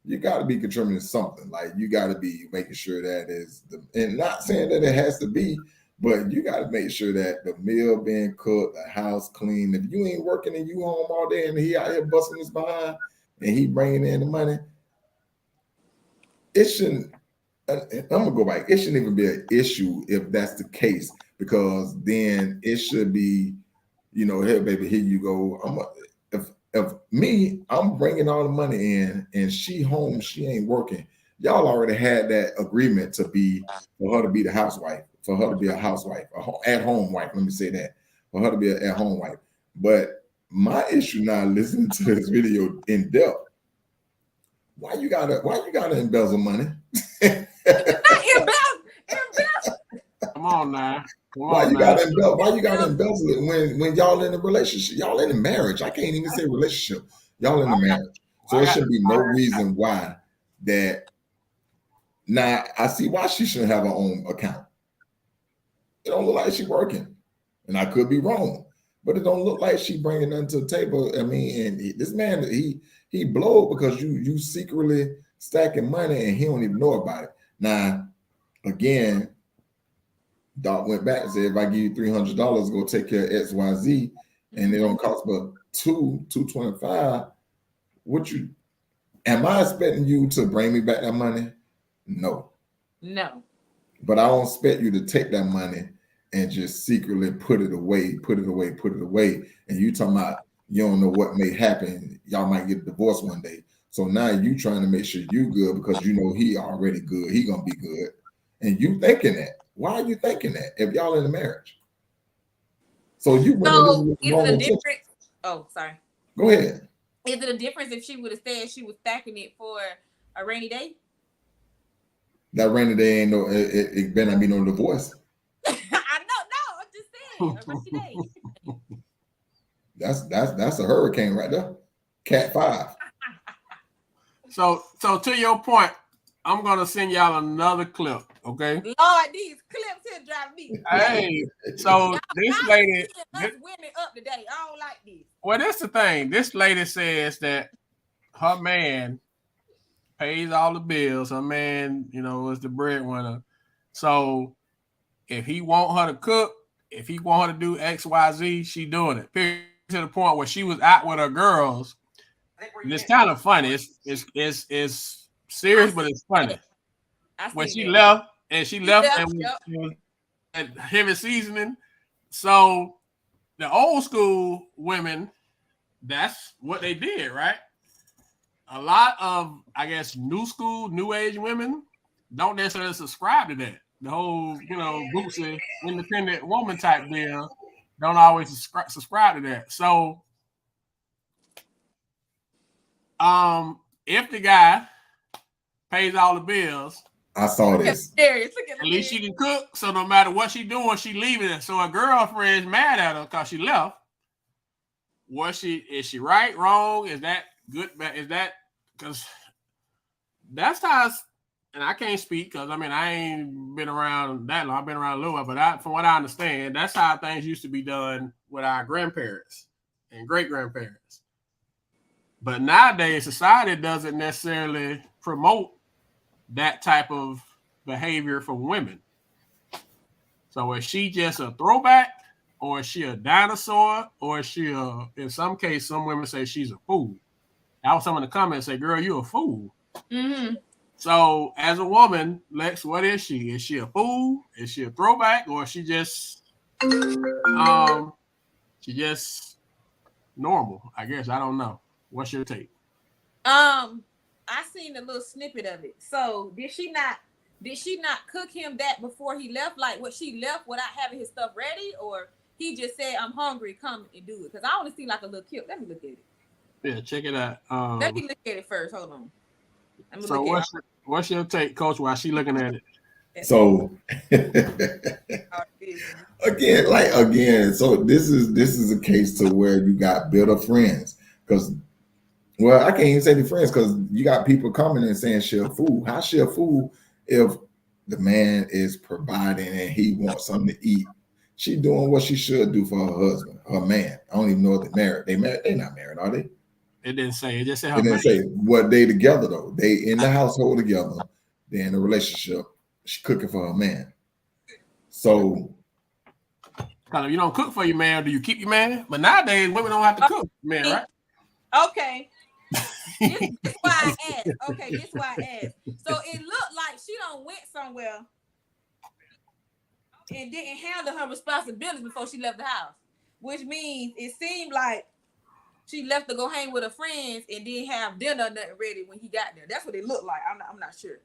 You got to be contributing something. Like, you got to be making sure that is and not saying that it has to be, but you got to make sure that the meal being cooked, the house clean. If you ain't working and you home all day and he out here busting his behind and he bringing in the money, it shouldn't. I'm gonna go back. It shouldn't even be an issue if that's the case, because then it should be, hey baby, here you go. If I'm bringing all the money in and she home, she ain't working. Y'all already had that agreement for her to be the housewife, for her to be a housewife, at home wife. Let me say that, for her to be an at home wife. But my issue now, listening to this video in depth, why you gotta embezzle money? Come on now. Why you gotta embezzle it when y'all in a relationship? Y'all in a marriage. I can't even say relationship. Y'all in a marriage. So there should be no reason why that. Now I see why she shouldn't have her own account. It don't look like she working, and I could be wrong, but it don't look like she bringing nothing to the table. I mean, and this man, he blow because you secretly stacking money and he don't even know about it. Now, again, Doc went back and said, if I give you $300, go take care of XYZ, and it don't cost but $225. Am I expecting you to bring me back that money? No. But I don't expect you to take that money and just secretly put it away. And you talking about You don't know what may happen. Y'all might get divorced one day. So now you trying to make sure you good because you know he already good. He gonna be good, and you thinking that. Why are you thinking that if y'all in a marriage? So you went in So with is wrong it a intention. difference? Oh, sorry. Go ahead. Is it a difference if she would have said she was stacking it for a rainy day? That rainy day ain't no. It better not be no divorce. I don't know. I'm just saying a rainy day. That's a hurricane right there. Cat 5. So to your point, I'm gonna send y'all another clip. Okay. Lord, these clips here drive me crazy. Hey, so this lady, us women up today. I don't like this. well, that's the thing. This lady says that her man pays all the bills. Her man, is the breadwinner. So if he want her to cook, if he want her to do X, Y, Z, she doing it. Period. To the point where she was out with her girls. And it's kind of funny. It's serious, but it's funny. When she left, and and heavy seasoning. So the old school women, that's what they did, right? A lot of, I guess, new school, new age women don't necessarily subscribe to that. The whole, Bootsy independent woman type deal don't always subscribe to that. So, if the guy pays all the bills, I saw this. At least she can cook. So no matter what she doing, she leaving it. So her girlfriend's mad at her because she left. Is she right, wrong? Is that good? Is that because that's how? And I can't speak because I ain't been around that long. I've been around a little while, but from what I understand, that's how things used to be done with our grandparents and great grandparents. But nowadays, society doesn't necessarily promote that type of behavior from women. So is she just a throwback, or is she a dinosaur, or is she in some case, some women say she's a fool. I was some in the comments say, girl, you a fool. Mm-hmm. So as a woman, Lex, what is she? Is she a fool? Is she a throwback? Or is she just normal? I guess. I don't know. What's your take? I seen a little snippet of it. So did she not cook him that before he left? Like what she left without having his stuff ready, or he just said, "I'm hungry, come and do it"? Because I only see like a little clip. Let me look at it. Yeah, check it out. Let me look at it first. Hold on. So what's your take, Coach? While she looking at it? So again, so this is a case to where you got bitter friends because. Well, I can't even say the friends because you got people coming and saying she a fool. How she a fool if the man is providing and he wants something to eat? She doing what she should do for her husband, her man. I don't even know if they're married. They married? They're not married, are they? It didn't say. It just said her It didn't say what they together though. They in the household together. They in a relationship. She cooking for her man. So kind of, you don't cook for your man, do you keep your man? But nowadays women don't have to cook for man, right? Okay. This why I asked. Okay, this why I asked. So it looked like she done went somewhere and didn't handle her responsibilities before she left the house, which means it seemed like she left to go hang with her friends and didn't have dinner or nothing ready when he got there. That's what it looked like. I'm not sure.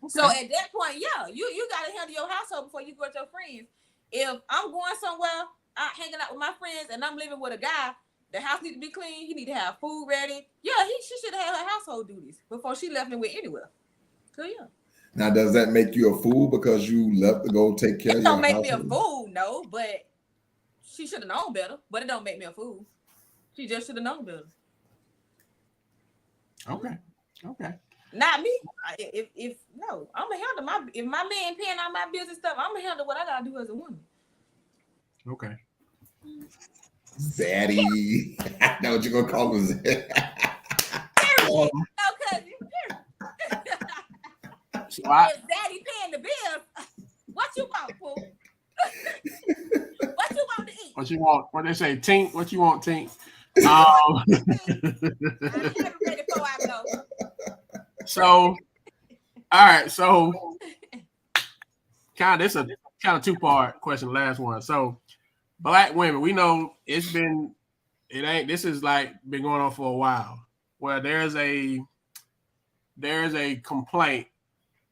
Okay. So at that point, yeah, you got to handle your household before you go with your friends. If I'm going somewhere, out hanging out with my friends, and I'm living with a guy, the house need to be clean. He need to have food ready. Yeah, she should have had her household duties before she left and went anywhere. So yeah. Now, does that make you a fool because you left to go take care of your household? It don't make me a fool, no, but she should have known better. But it don't make me a fool. She just should have known better. Okay. Not me. If no, I'm gonna handle if my man paying all my bills and stuff, I'm gonna handle what I gotta do as a woman. Okay. Zaddy. I know what you're gonna call him. No, cousin. If Daddy paying the bills, what you want, fool? What you want to eat? What you want? What they say, Tink? What you want, Tink? I never ready before I go. So, all right. So, this a kind of two-part question. Last one. So, black women, we know it's been it ain't. This is like been going on for a while. Where there's a complaint,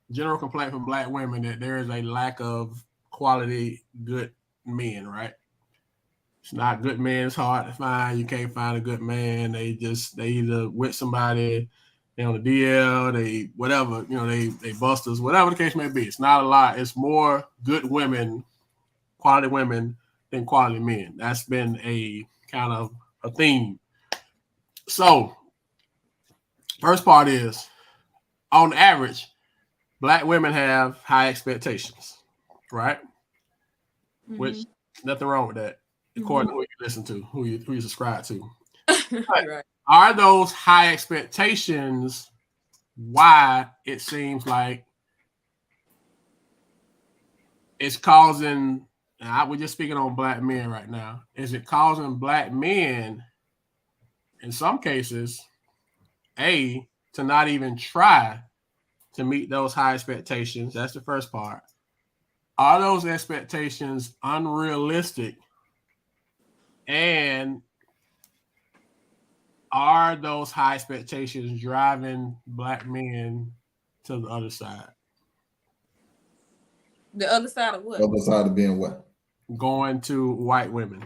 general complaint from black women that there is a lack of quality good men. Right? It's not good men. It's hard to find. You can't find a good man. They either with somebody, they on the DL, they whatever, they busters, whatever the case may be. It's not a lot. It's more good women, quality women than quality men. That's been a kind of a theme. So, first part is, on average, black women have high expectations, right? Mm-hmm. Which nothing wrong with that, according to who you listen to, who you subscribe to. Right. Are those high expectations why it seems like it's causing, we're just speaking on black men right now, is it causing black men, in some cases, to not even try to meet those high expectations? That's the first part. Are those expectations unrealistic? And are those high expectations driving black men to the other side? The other side of what? The other side of being what? Going to white women.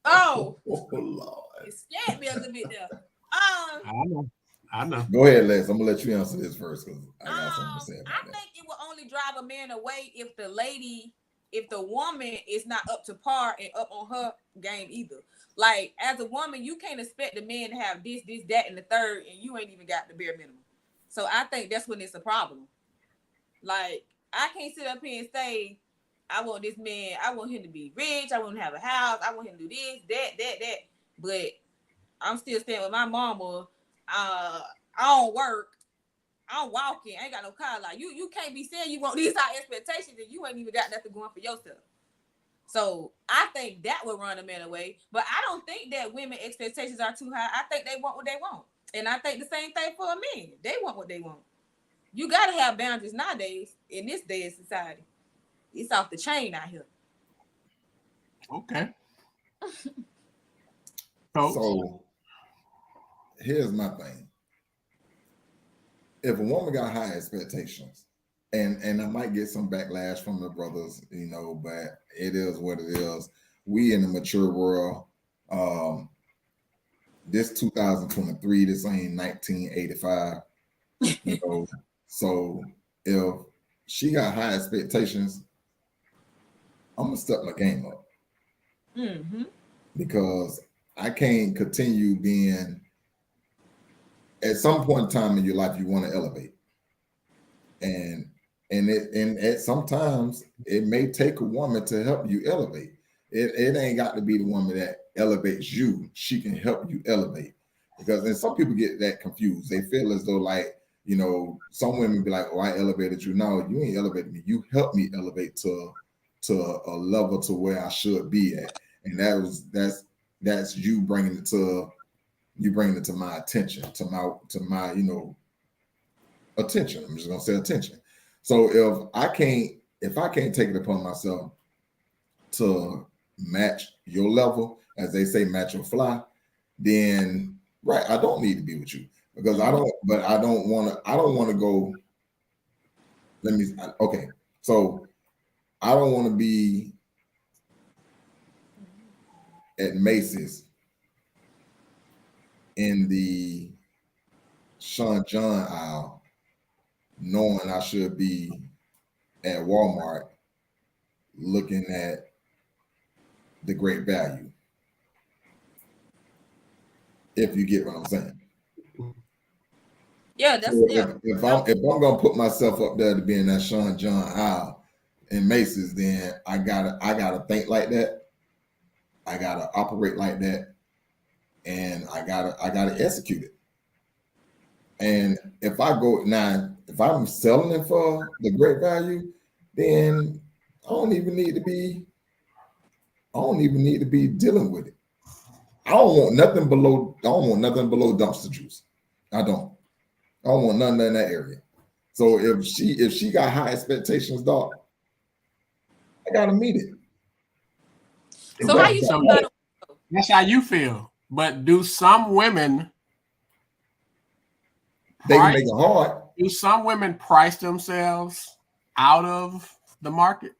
Oh Lord. It scared me a little bit there. I know. Go ahead, Les. I'm gonna let you answer this first because I got something to say about that. I think it will only drive a man away if the woman is not up to par and up on her game either. Like, as a woman, you can't expect the man to have this, that, and the third, and you ain't even got the bare minimum. So I think that's when it's a problem. Like, I can't sit up here and say, I want this man, I want him to be rich, I want him to have a house, I want him to do this, that. But I'm still staying with my mama. I don't work. I'm walking. I ain't got no car. Like, you can't be saying you want these high expectations and you ain't even got nothing going for yourself. So I think that will run a man away. But I don't think that women expectations are too high. I think they want what they want. And I think the same thing for men. They want what they want. You got to have boundaries nowadays in this day of society. It's off the chain out here. Okay. So here's my thing. If a woman got high expectations, and I might get some backlash from the brothers, but it is what it is. We in the mature world, this 2023, this ain't 1985, so if she got high expectations, I'm gonna step my game up. Mm-hmm. Because I can't continue being, at some point in time in your life, you want to elevate. And at sometimes it may take a woman to help you elevate. It ain't got to be the woman that elevates you. She can help you elevate. And some people get that confused. They feel as though some women be like, oh, I elevated you. No, you ain't elevated me. You helped me elevate to a level to where I should be at. And that's you bringing it to my attention, to my attention. I'm just gonna say attention. So if I can't take it upon myself to match your level, as they say, match or fly, then right, I don't need to be with you because I don't want to go. So I don't want to be at Macy's in the Sean John aisle, knowing I should be at Walmart looking at the great value. If you get what I'm saying. Yeah, that's if I'm gonna put myself up there to be in that Sean John aisle in Macy's, then I gotta think like that. I gotta operate like that, and I gotta execute it. And if I'm selling it for the great value, then I don't even need to be dealing with it. I don't want nothing below dumpster juice. I don't want nothing in that area. So if she got high expectations, dog, I gotta meet it. So how you feel about it? That's how you feel. But do some women They can price? make it hard. Do some women price themselves out of the market?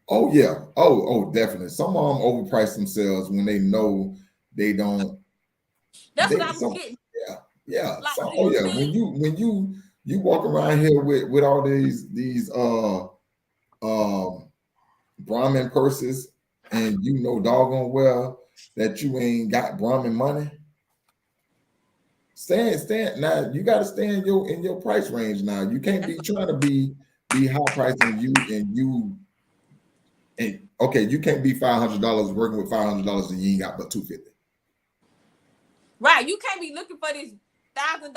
Oh yeah. Oh, definitely. Some of them overprice themselves when they know they don't. That's what They I was some getting. yeah. Like, Some do oh you yeah. think? When you walk around here with all these um Brahmin purses, and you know doggone well that you ain't got Brahmin money. Stand now. You got to stay in your price range now. You can't That's be trying to be high price and okay. You can't be $500 working with $500 and you ain't got but 250. right. You can't be looking for this $1,000,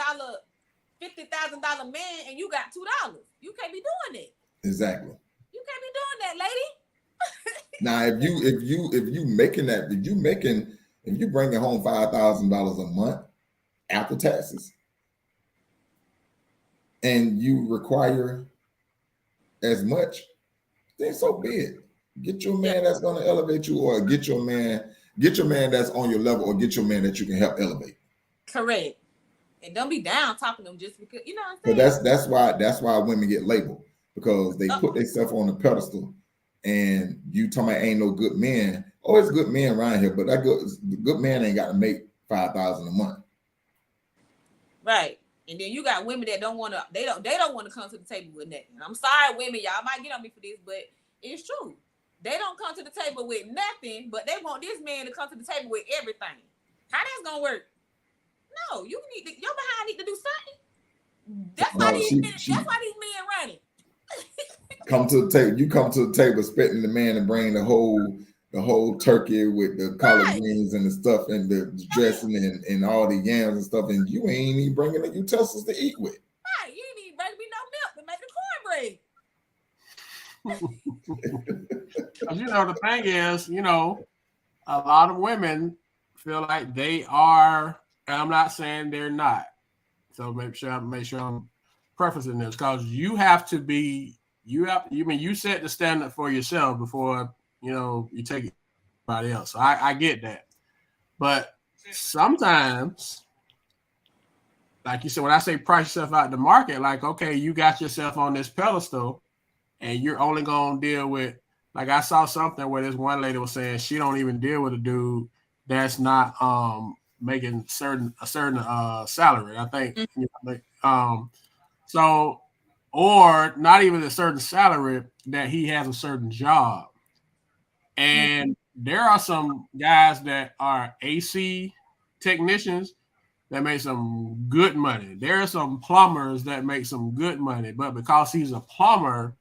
$50,000 man, and you got $2. You can't be doing it. Exactly. You can't be doing that, lady. Now, if you making that, if you bringing home $5,000 a month after taxes, and you require as much, then so be it. Get your Yeah, man that's going to elevate you, or get your man that's on your level, or get your man that you can help elevate. correct. And don't be down talking to them just because you know what But I'm saying. that's why women get labeled, because they Uh, put themselves on the pedestal, and you talking about ain't no good men. Oh, it's good men around here, but the good man ain't got to make 5,000 a month. right. And then you got women that don't want to. They don't want to come to the table with nothing. I'm sorry, women. Y'all might get on me for this, but it's true. They don't come to the table with nothing, but they want this man to come to the table with everything. How that's gonna work? No, you need to, your behind need to do something. That's why No, these men. That's she why these men running. come to the table. You come to the table expecting the man to bring the whole turkey with the collard Right. greens and the stuff and the dressing and all the yams and stuff, and you ain't even bringing the utensils to eat with. Right. You ain't even bring me no milk to make the cornbread. Because the thing is, a lot of women feel like they are, and I'm not saying they're not. So make sure I'm prefacing this, because you have to be you set the standard for yourself before you take it to anybody else. So I get that. But sometimes, like you said, when I say price yourself out the market, like, okay, you got yourself on this pedestal and you're only gonna deal with, like, I saw something where this one lady was saying she don't even deal with a dude that's not making a certain salary. I think so, or not even a certain salary, that he has a certain job. And there are some guys that are AC technicians that make some good money. There are some plumbers that make some good money, but because he's a plumber,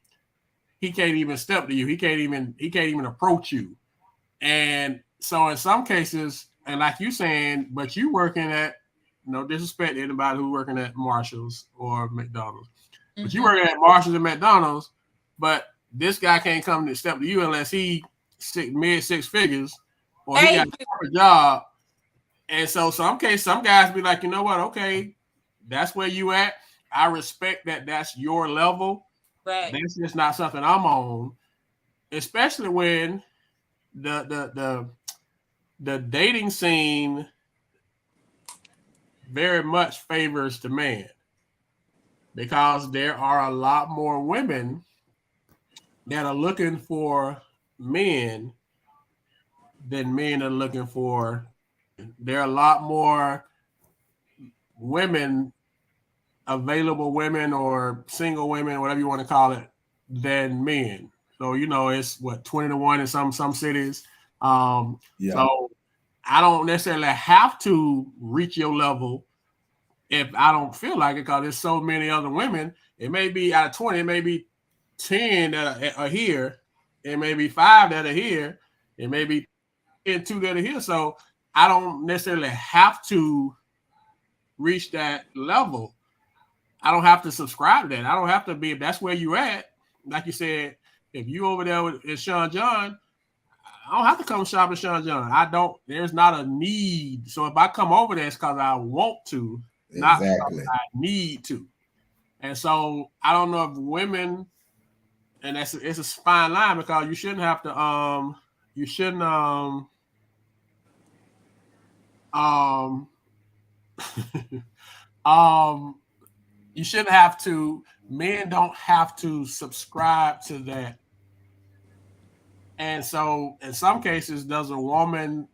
he can't even step to you. He can't even approach you. And so in some cases, and like you saying, but you working at, no disrespect to anybody who working at Marshalls or McDonald's, but you working at Marshalls and McDonald's, but this guy can't come to step to you unless he mid six figures or he got a job. And so some guys be like, you know what? Okay, that's where you at. I respect that. That's your level. Right. That's just not something I'm on. Especially when the dating scene very much favors the man, because there are a lot more women that are looking for men than men are looking for. There are a lot more women, available women or single women, whatever you want to call it, than men. So it's what, 20-1 in some cities. Yeah. So I don't necessarily have to reach your level if I don't feel like it, because there's so many other women. It may be out of 20, it may be 10 that are here. It may be 5 that are here. It may be 2 that are here. So I don't necessarily have to reach that level. I don't have to subscribe to that. I don't have to be, if that's where you at. Like you said, if you over there with Sean John, I don't have to come shop at Sean John. I don't. There's not a need. So if I come over there, it's because I want to, not because Exactly. I need to. And so I don't know if women, and it's a fine line, because you shouldn't have to you shouldn't Um, um, you shouldn't have to. Men don't have to subscribe to that. And so, in some cases, does a woman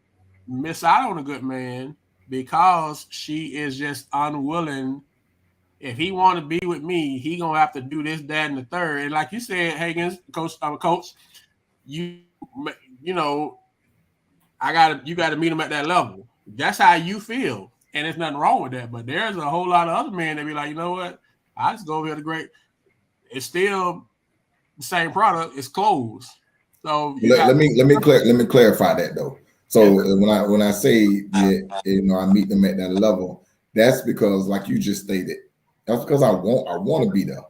miss out on a good man because she is just unwilling? If he want to be with me, he gonna have to do this, that, and the third. And like you said, Higgins, coach, you you know, you got to meet him at that level. That's how you feel, and there's nothing wrong with that. But there's a whole lot of other men that be like, you know what? I just go over here to great. It's still the same product. It's clothes. So you got Let me clarify that though. yeah, So when I say that, I meet them at that level, that's because like you just stated, that's because I want to be there.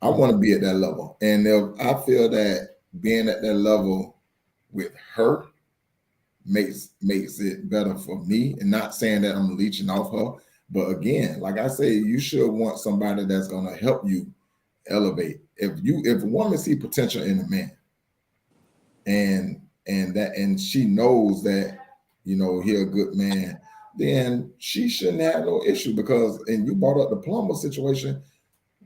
I want to be at that level, and if I feel that being at that level with her makes it better for me, and not saying that I'm leeching off her, but again, like I say, you should want somebody that's going to help you elevate. If a woman see potential in a man, and she knows that he a good man, then she shouldn't have no issue. Because, and you brought up the plumber situation,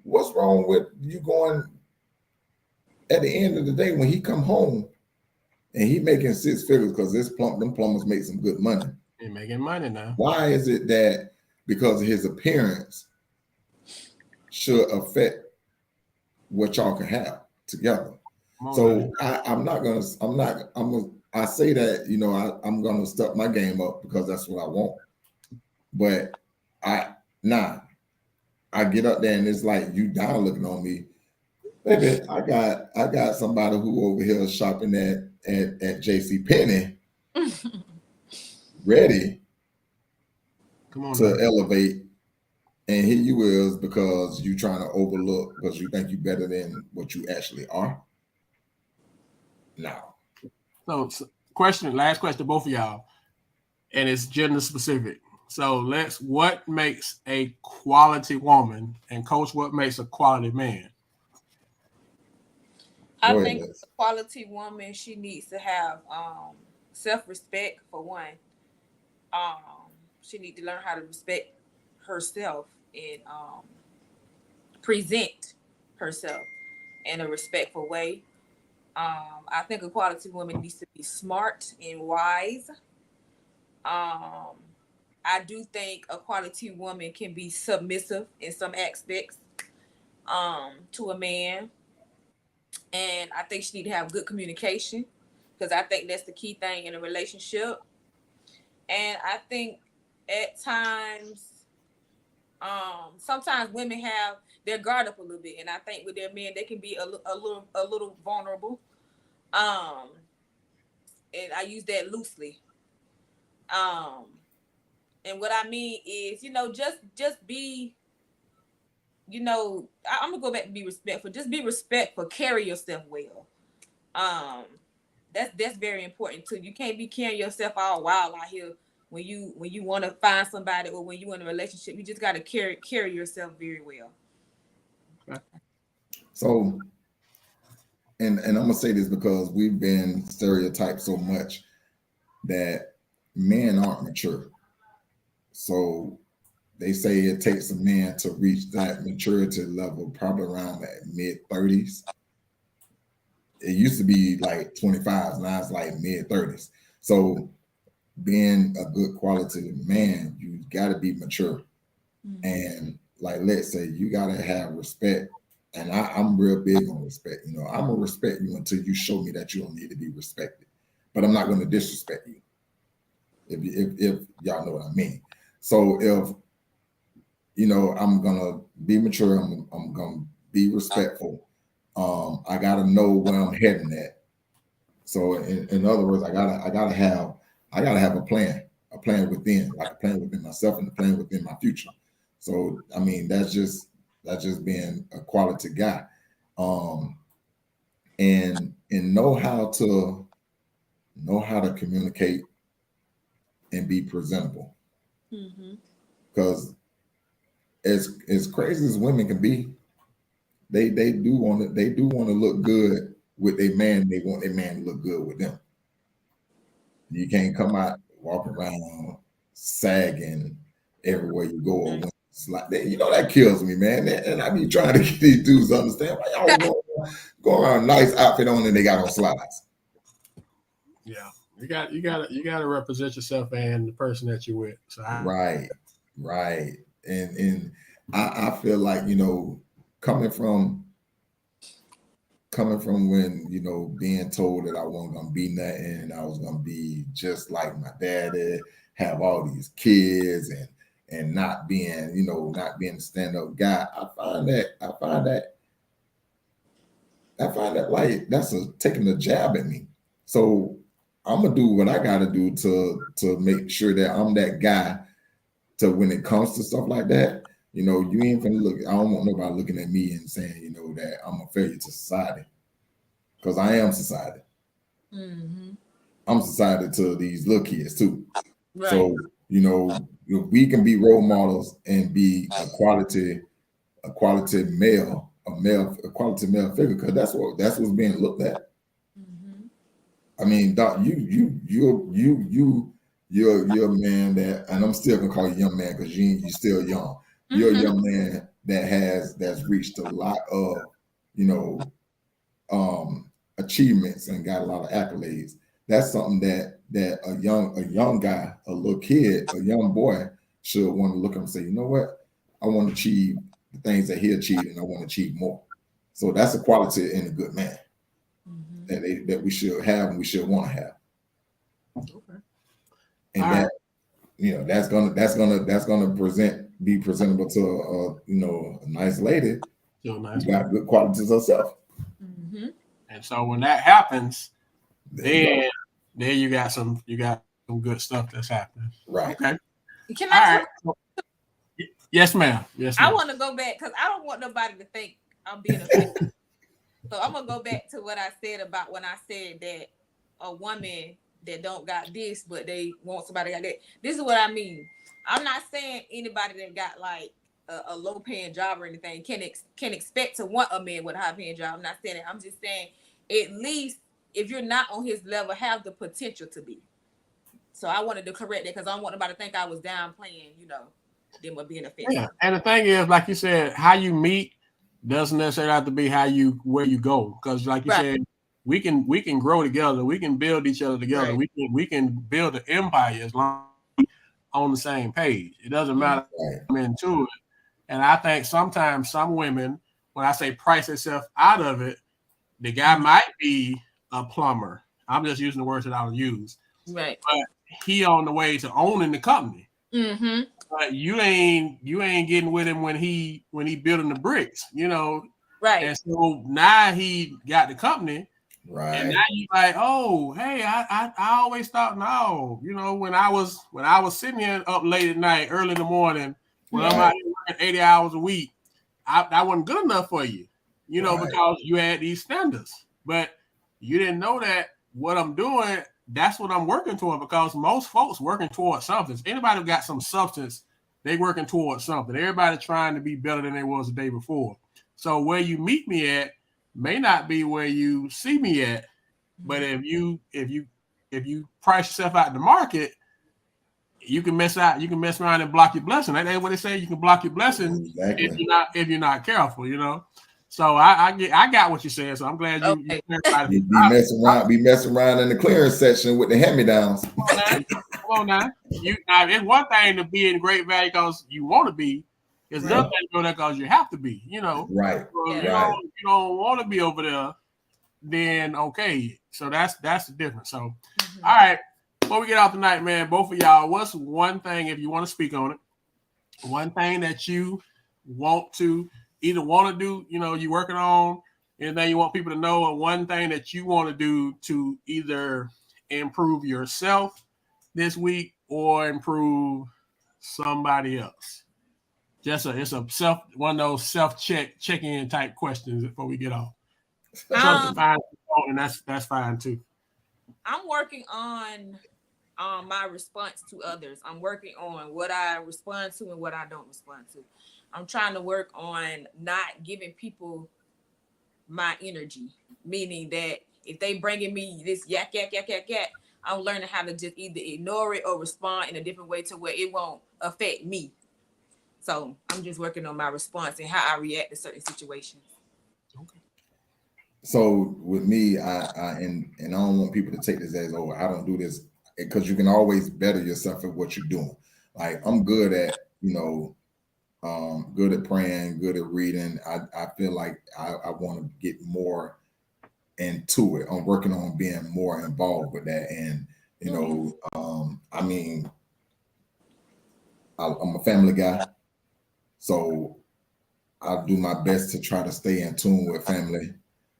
what's wrong with you going at the end of the day when he come home and he making 6 figures? Because them plumbers make some good money. you're making money now. Why is it that because of his appearance should affect what y'all can have together? So I say that, I'm gonna step my game up because that's what I want. But I get up there and it's like you down looking on me. Baby, I got somebody who over here shopping at JC Penney ready to elevate, and here you is because you trying to overlook because you think you better than what you actually are. No. So last question to both of y'all, and it's gender specific. So what makes a quality woman, and coach, what makes a quality man? I think a quality woman, she needs to have self-respect for one. She needs to learn how to respect herself and present herself in a respectful way. I think a quality woman needs to be smart and wise. I do think a quality woman can be submissive in some aspects to a man. And I think she need to have good communication because I think that's the key thing in a relationship. And I think at times, sometimes women have their guard up a little bit, and I think with their men they can be a little vulnerable. And I use that loosely. Um, and what I mean is, just be, I'm gonna go back to be respectful. Just be respectful. Carry yourself well. Um, that's very important too. You can't be carrying yourself all wild out here when you want to find somebody or when you in a relationship. You just got to carry yourself very well. Okay. So, and I'm gonna say this because we've been stereotyped so much that men aren't mature. So they say it takes a man to reach that maturity level probably around that mid-30s. It used to be like 25s, now it's like mid-30s. So being a good quality man, you got to be mature. Mm-hmm. And like, let's say you got to have respect. And I'm real big on respect. I'm going to respect you until you show me that you don't need to be respected. But I'm not going to disrespect you. If y'all know what I mean. So if, I'm going to be mature, I'm going to be respectful. I got to know where I'm heading at. So in other words, I gotta have a plan within, like a plan within myself and a plan within my future. So I mean, that's just being a quality guy, and know how to communicate and be presentable. Because as crazy as women can be, they do want to look good with their man. They want their man to look good with them. You can't come out walking around sagging everywhere you go. Or when it's like that, that kills me, man. And I be trying to get these dudes to understand why y'all go around nice outfit on and they got on slides. Yeah, you got to represent yourself and the person that you're with. So right. And I feel like, coming from when, being told that I wasn't gonna be nothing, I was gonna be just like my daddy, have all these kids and not being a stand-up guy. I find that like that's taking a jab at me. So I'm gonna do what I gotta do to make sure that I'm that guy to when it comes to stuff like that. You ain't gonna look. I don't want nobody looking at me and saying, that I'm a failure to society, because I am society. Mm-hmm. I'm society to these little kids too. Right. So we can be role models and be a quality male, a quality male figure, because that's what's being looked at. Mm-hmm. I mean, Doc, you're a man that, and I'm still gonna call you young man because you're still young. You're a young man that's reached a lot of achievements and got a lot of accolades. That's something that a young guy, a little kid, a young boy should want to look at and say, you know what, I want to achieve the things that he achieved, and I want to achieve more. So that's a quality in a good man that we should have and we should want to have. Okay. And all that right. That's gonna be presentable to a nice lady. So nice. Who got good qualities herself. Mm-hmm. And so when that happens, then you got some good stuff that's happening. Right. Okay. Can I? Yes, ma'am. Yes, ma'am. I want to go back because I don't want nobody to think I'm being offended. So I'm gonna go back to what I said about when I said that a woman that don't got this, but they want somebody like that. This is what I mean. I'm not saying anybody that got like a low paying job or anything can expect to want a man with a high paying job. I'm not saying that. I'm just saying at least if you're not on his level, have the potential to be. So I wanted to correct that because I don't want nobody to think I was downplaying, them or being offensive. Yeah. And the thing is, like you said, how you meet doesn't necessarily have to be where you go. Because like you said, we can grow together, we can build each other together, we can build an empire as long as we're on the same page. It doesn't matter I'm into it. And I think sometimes some women, when I say price themselves out of it, the guy might be a plumber. I'm just using the words that I'll use. Right. But he on the way to owning the company. Mm-hmm. But you ain't getting with him when he building the bricks, Right. And so now he got the company. Right. And now you like, oh, hey, I always thought, no, when I was sitting here up late at night, early in the morning, when I'm out here working 80 hours a week, I wasn't good enough for you, because you had these standards. But you didn't know that what I'm doing, that's what I'm working toward, because most folks working towards something. If anybody got some substance, they working towards something. Everybody trying to be better than they was the day before. So where you meet me at may not be where you see me at, but if you price yourself out in the market, you can mess around and block your blessing. That's what they say. You can block your blessing if you're not careful, So I got what you said. So I'm glad you be messing around in the clearance section with the hand-me-downs. Come on now. It's one thing to be in great value because you want to be. It's another thing to go there because you have to be. Right. So if you don't want to be over there, then okay. So that's the difference. So all right. Before we get out tonight, man, both of y'all, what's one thing, if you want to speak on it, one thing that you want to do, you're working on, anything you want people to know, or one thing that you want to do to either improve yourself this week or improve somebody else? It's one of those check-in type questions before we get off. Something fine, and that's fine too. I'm working on my response to others. I'm working on what I respond to and what I don't respond to. I'm trying to work on not giving people my energy, meaning that if they bringing me this yak, I'm learning how to just either ignore it or respond in a different way to where it won't affect me. So I'm just working on my response and how I react to certain situations. Okay. So with me, and I don't want people to take this as, oh, I don't do this, because you can always better yourself at what you're doing. Like I'm good at, good at praying, good at reading. I feel like I want to get more into it. I'm working on being more involved with that. And, I mean, I'm a family guy. So I do my best to try to stay in tune with family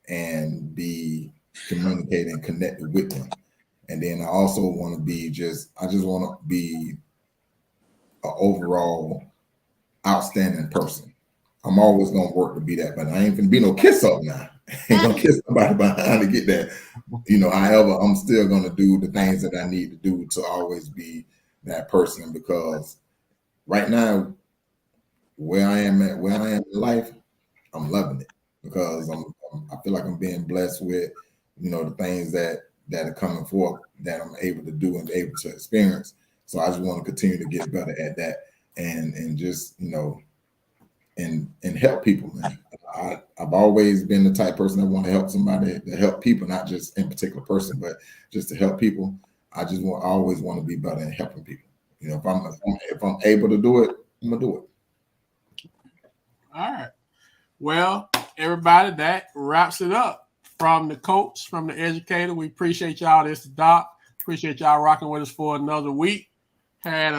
and be communicating, connected with them. And then I also want to be I just want to be an overall outstanding person. I'm always gonna work to be that, but I ain't gonna be no kiss up now. I ain't gonna kiss somebody behind to get that. However, I'm still gonna do the things that I need to do to always be that person, because right now, where I am in life, I'm loving it, because I feel like I'm being blessed with, the things that are coming forth that I'm able to do and able to experience. So I just want to continue to get better at that, and just and help people, man. I've always been the type of person that want to help somebody, to help people, not just in particular person, but just to help people. I always want to be better in helping people. If I'm able to do it, I'm gonna do it. All right. Well, everybody, that wraps it up. From the coach, from the educator, we appreciate y'all. This is Doc. Appreciate y'all rocking with us for another week. Had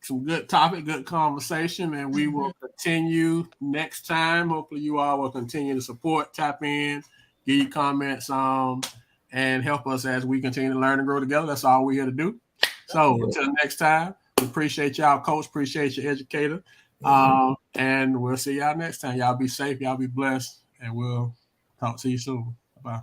some good topic, good conversation, and we will continue next time. Hopefully you all will continue to support, tap in, give you comments, and help us as we continue to learn and grow together. That's all we're here to do. So until next time, we appreciate y'all, coach, appreciate your educator. And we'll see y'all next time. Y'all be safe, y'all be blessed, and we'll talk to you soon. Bye.